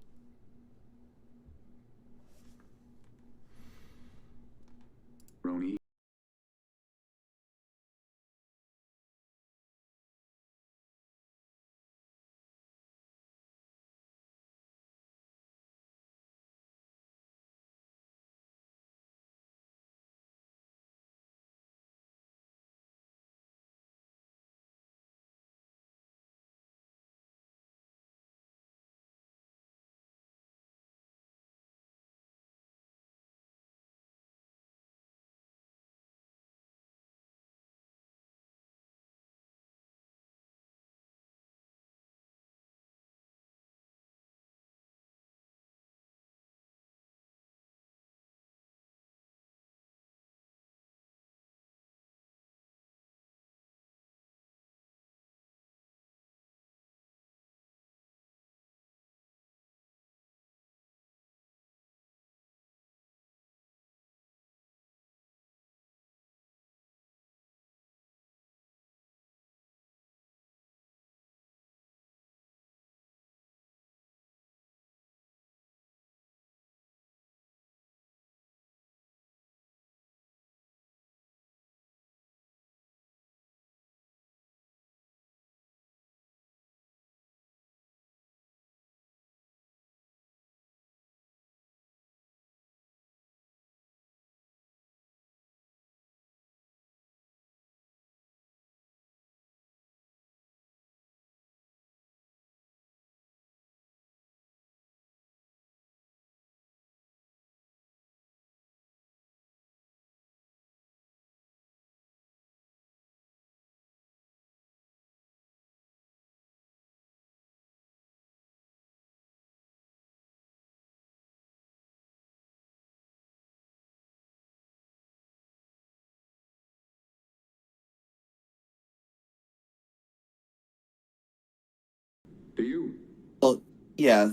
Do you? Well, yeah,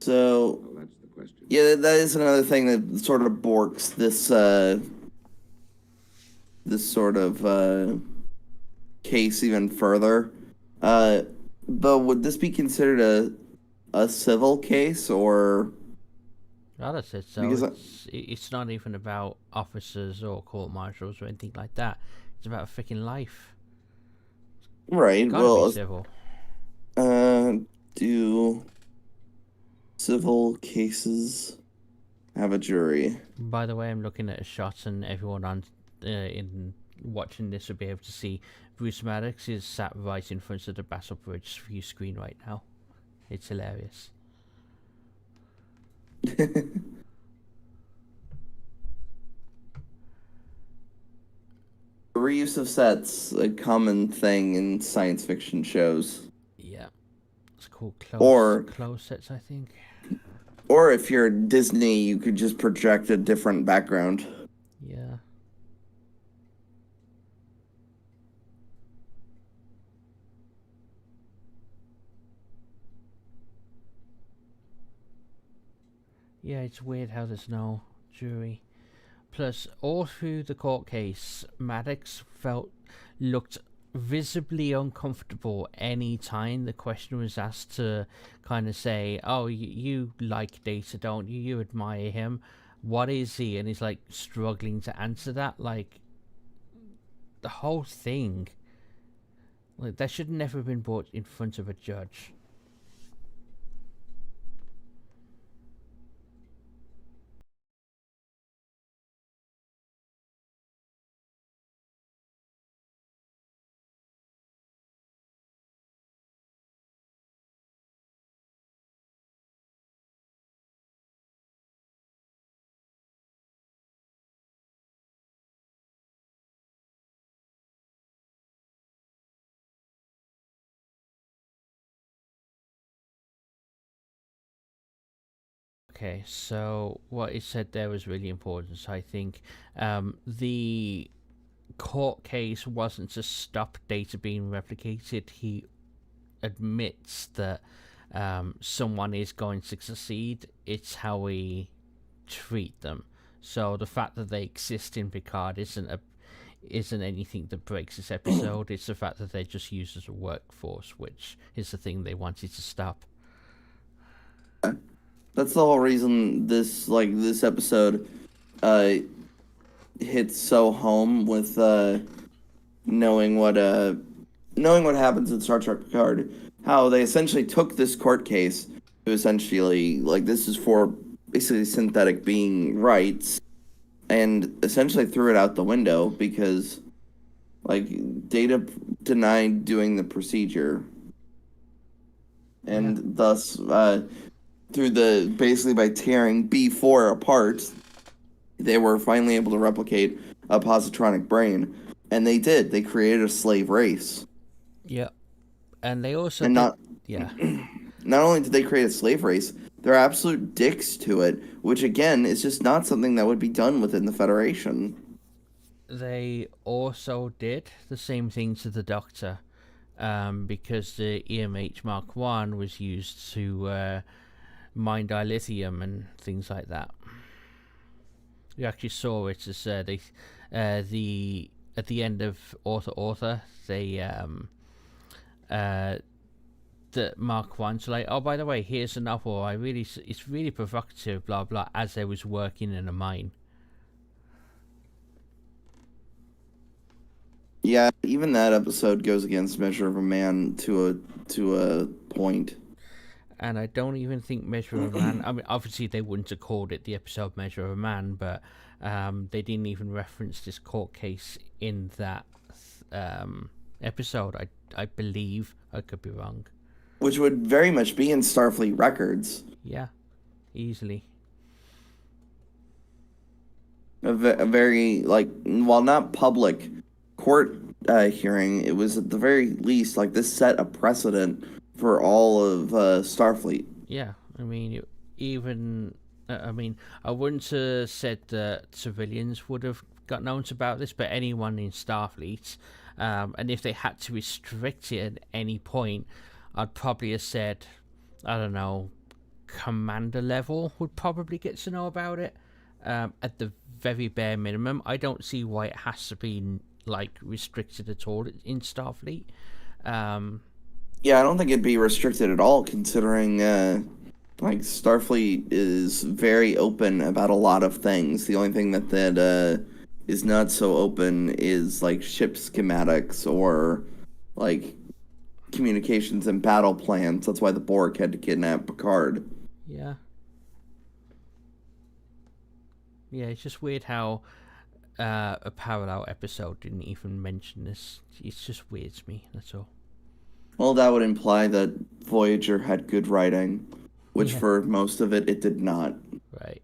so Well, that's the question. yeah, that is another thing that sort of borks this sort of case even further. But would this be considered a civil case or Well, that's it. So because it's not even about officers or court martials or anything like that. It's about freaking life. right? Gotta Well, be civil. do civil cases have a jury? By the way, I'm looking at a shot, and everyone on in watching this will be able to see Bruce Maddox is sat right in front of the Battle Bridge view screen right now. It's hilarious. Reuse of sets, a common thing in science fiction shows. Yeah, it's called Or- close sets, I think. Or if you're Disney, you could just project a different background. Yeah. Yeah, it's weird how there's no jury. Plus, all through the court case, Maddox looked visibly uncomfortable any time the question was asked to kind of say, "Oh, you like Data, don't you? You admire him. What is he?" And he's like struggling to answer that. Like the whole thing, like that should never have been brought in front of a judge. Okay, so what he said there was really important. So I think the court case wasn't to stop data being replicated. He admits that someone is going to succeed. It's how we treat them. So the fact that they exist in Picard isn't anything that breaks this episode. It's the fact that they're just used as a workforce, which is the thing they wanted to stop. That's the whole reason this episode hits so home with knowing what happens in Star Trek Picard. How they essentially took this court case to essentially this is for basically synthetic being rights, and essentially threw it out the window because Data denied doing the procedure, and thus basically by tearing B4 apart, they were finally able to replicate a positronic brain, and they did. They created a slave race. Yeah, and they also not only did they create a slave race, they're absolute dicks to it, which again is just not something that would be done within the Federation. They also did the same thing to the Doctor, because the EMH Mark 1 was used to mine dilithium and things like that. You actually saw it as at the end of Author, they the Mark 1's like, oh, by the way, here's a novel. It's really provocative, blah blah, as they was working in a mine. Yeah, even that episode goes against Measure of a Man to a point. And I don't even think Measure of a Man. I mean, obviously they wouldn't have called it the episode Measure of a Man, but they didn't even reference this court case in that episode. I believe. I could be wrong. Which would very much be in Starfleet records. Yeah, easily. A very while not public court hearing, it was at the very least this set a precedent for all of Starfleet. Yeah, I mean, I wouldn't have said that civilians would have got known about this, but anyone in Starfleet. And if they had to restrict it at any point, I'd probably have said, I don't know, commander level would probably get to know about it. At the very bare minimum, I don't see why it has to be like restricted at all in Starfleet. Yeah, I don't think it'd be restricted at all, considering like Starfleet is very open about a lot of things. The only thing that is not so open is like ship schematics or like communications and battle plans. That's why the Borg had to kidnap Picard. Yeah. Yeah, it's just weird how a parallel episode didn't even mention this. It just weirds me, that's all. Well, that would imply that Voyager had good writing, which Yeah. for most of it did not. Right.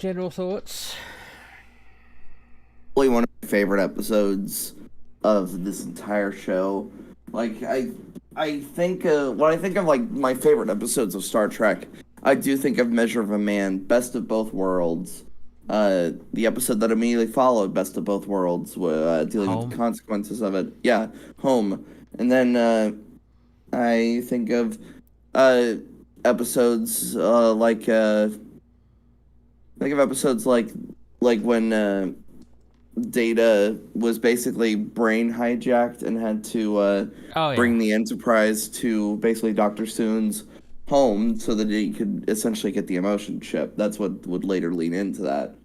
general thoughts? Probably one of my favorite episodes of this entire show. Like I think when I think of like my favorite episodes of Star Trek, I do think of Measure of a Man, Best of Both Worlds. The episode that immediately followed Best of Both Worlds, dealing with the consequences of it. Yeah, Home. And then I think of episodes think of episodes like when Data was basically brain hijacked and had to bring the Enterprise to basically Dr. Soon's home so that he could essentially get the emotion chip. That's what would later lead into that.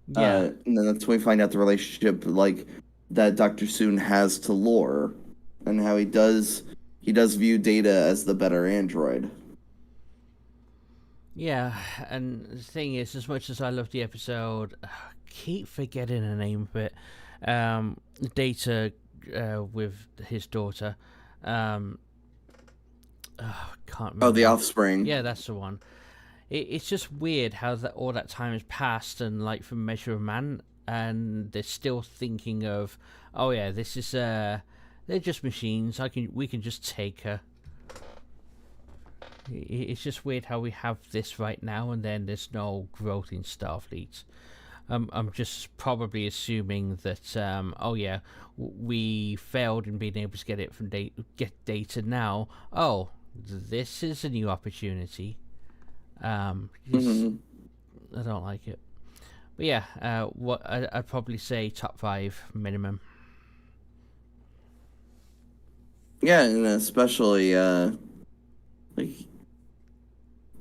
Yeah. And then that's when we find out the relationship like that Dr. Soon has to Lore and how he does view Data as the better android. Yeah, and the thing is, as much as I love the episode, I keep forgetting the name of it. Data with his daughter. Can't remember. Oh, The Offspring. Yeah, that's the one. It's just weird how all that time has passed, and like from Measure of Man, and they're still thinking of, oh yeah, this is they're just machines. We can just take her. It's just weird how we have this right now, and then there's no growth in Starfleet. I'm just probably assuming that, oh yeah, we failed in being able to get it from get Data now. Oh, this is a new opportunity. I don't like it. But yeah, I'd probably say top 5 minimum. Yeah, and especially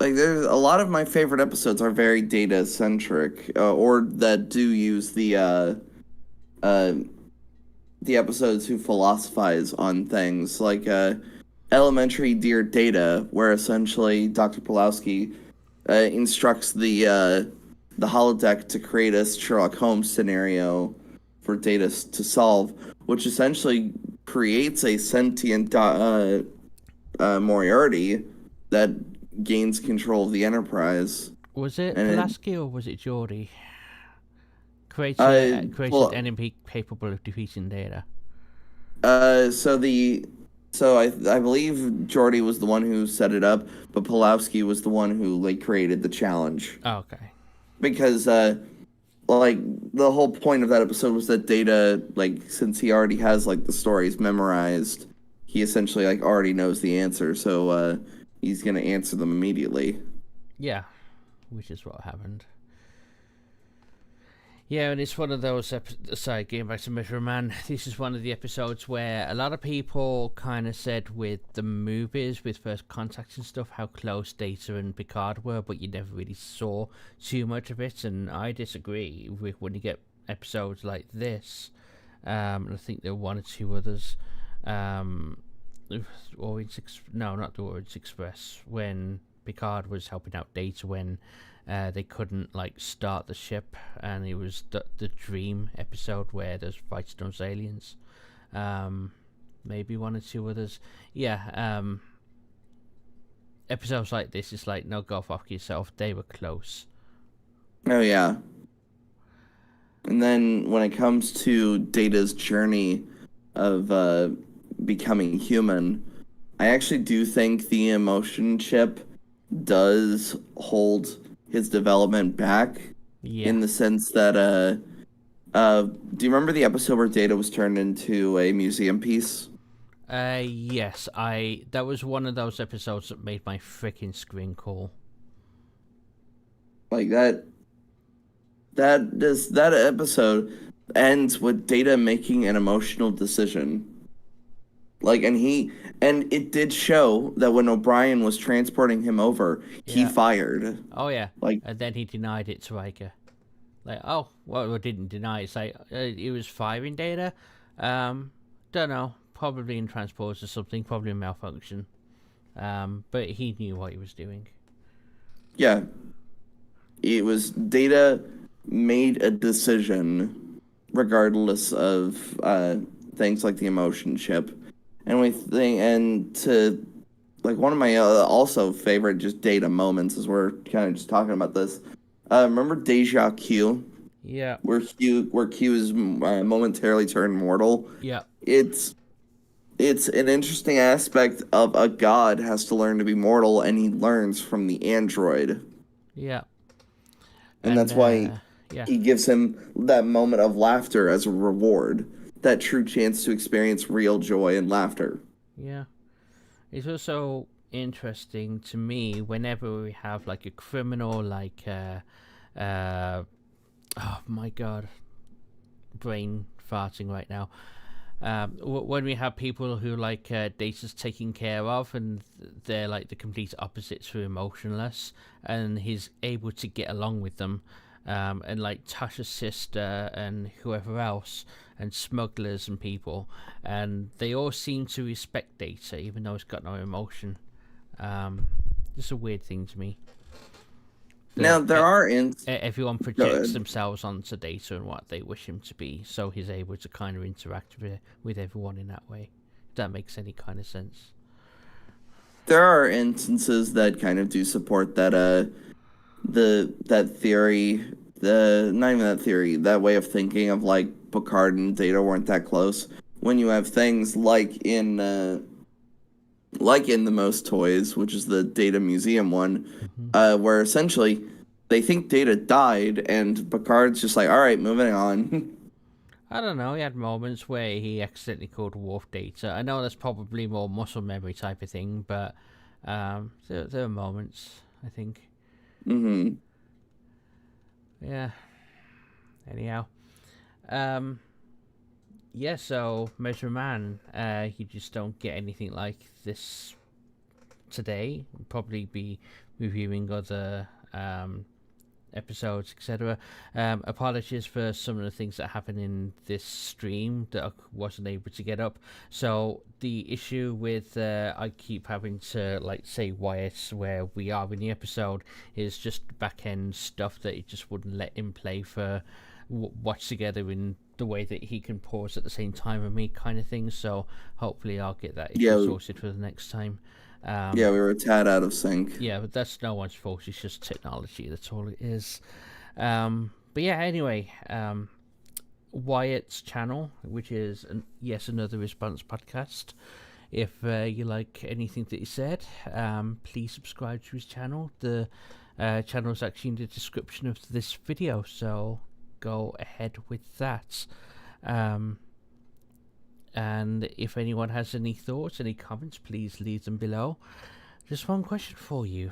like there's a lot of my favorite episodes are very Data centric, or that do use the episodes who philosophize on things like Elementary Dear Data, where essentially Dr. Pulowski instructs the holodeck to create a Sherlock Holmes scenario for Data to solve, which essentially creates a sentient Moriarty that gains control of the Enterprise. Was it Pulaski or was it Geordi? Created an enemy capable of defeating Data. So I believe Geordi was the one who set it up, but Pulowski was the one who like created the challenge. Oh, okay. Because like the whole point of that episode was that Data, like, since he already has like the stories memorized, he essentially like already knows the answer, so he's gonna answer them immediately. Yeah, which is what happened. Yeah, and it's one of those sorry, getting back to Measure of Man, this is one of the episodes where a lot of people kind of said with the movies, with First Contact and stuff, how close Data and Picard were, but you never really saw too much of it, and I disagree with when you get episodes like this. And I think there are one or two others. Not the Orient Express, when Picard was helping out Data when they couldn't like start the ship, and it was the Dream episode where there's fighting those aliens. Maybe one or two others. Yeah, episodes like this is like, no, go fuck yourself. They were close. Oh yeah. And then when it comes to Data's journey of becoming human, I actually do think the emotion chip does hold his development back. Yeah. In the sense that do you remember the episode where Data was turned into a museum piece? Yes, that was one of those episodes that made my freaking screen call. Like that episode ends with Data making an emotional decision. Like, and it did show that when O'Brien was transporting him over, he fired. Oh yeah. Like, and then he denied it to Riker. Like, oh, well, didn't deny it. It's like he was firing Data. Don't know. Probably in transports or something. Probably a malfunction. But he knew what he was doing. Yeah. It was Data made a decision, regardless of things like the emotion chip. And to like one of my also favorite just Data moments, as we're kind of just talking about this, Remember Deja Q, Yeah. where Q is momentarily turned mortal. Yeah. It's an interesting aspect of a god has to learn to be mortal, and he learns from the android, Yeah. and that's why yeah. he gives him that moment of laughter as a reward, that true chance to experience real joy and laughter. Yeah. It's also interesting to me whenever we have like a criminal like oh my god, brain farting right now. When we have people who like Data's taken care of and they're like the complete opposites who are emotionless, and he's able to get along with them, and like Tasha's sister and whoever else, and smugglers and people, and they all seem to respect Data even though it's got no emotion. Just a weird thing to me. Now there are everyone projects themselves onto Data and what they wish him to be, so he's able to kind of interact with everyone in that way. If that makes any kind of sense. There are instances that kind of do support that that theory, not even that theory, that way of thinking of like Picard and Data weren't that close. When you have things like in the Most Toys, which is the Data Museum one, where essentially they think Data died, and Picard's just like, all right, moving on. I don't know, he had moments where he accidentally called Worf Data. I know that's probably more muscle memory type of thing, but there are moments, I think. Mm-hmm. Yeah. Anyhow. Yeah, so Measure Man, you just don't get anything like this today. We'll probably be reviewing other episodes, etc. Apologies for some of the things that happened in this stream that I wasn't able to get up. So the issue with I keep having to like say Wyatt where we are in the episode is just back end stuff that it just wouldn't let him play for watch together in the way that he can pause at the same time with me, kind of thing. So hopefully I'll get that issue sorted for the next time. We were a tad out of sync. Yeah, but that's no one's fault. It's just technology. That's all it is. But yeah, anyway, Wyatt's channel, which is another response podcast. If you like anything that he said, please subscribe to his channel. The channel is actually in the description of this video, so go ahead with that. And if anyone has any thoughts, any comments, please leave them below. Just one question for you.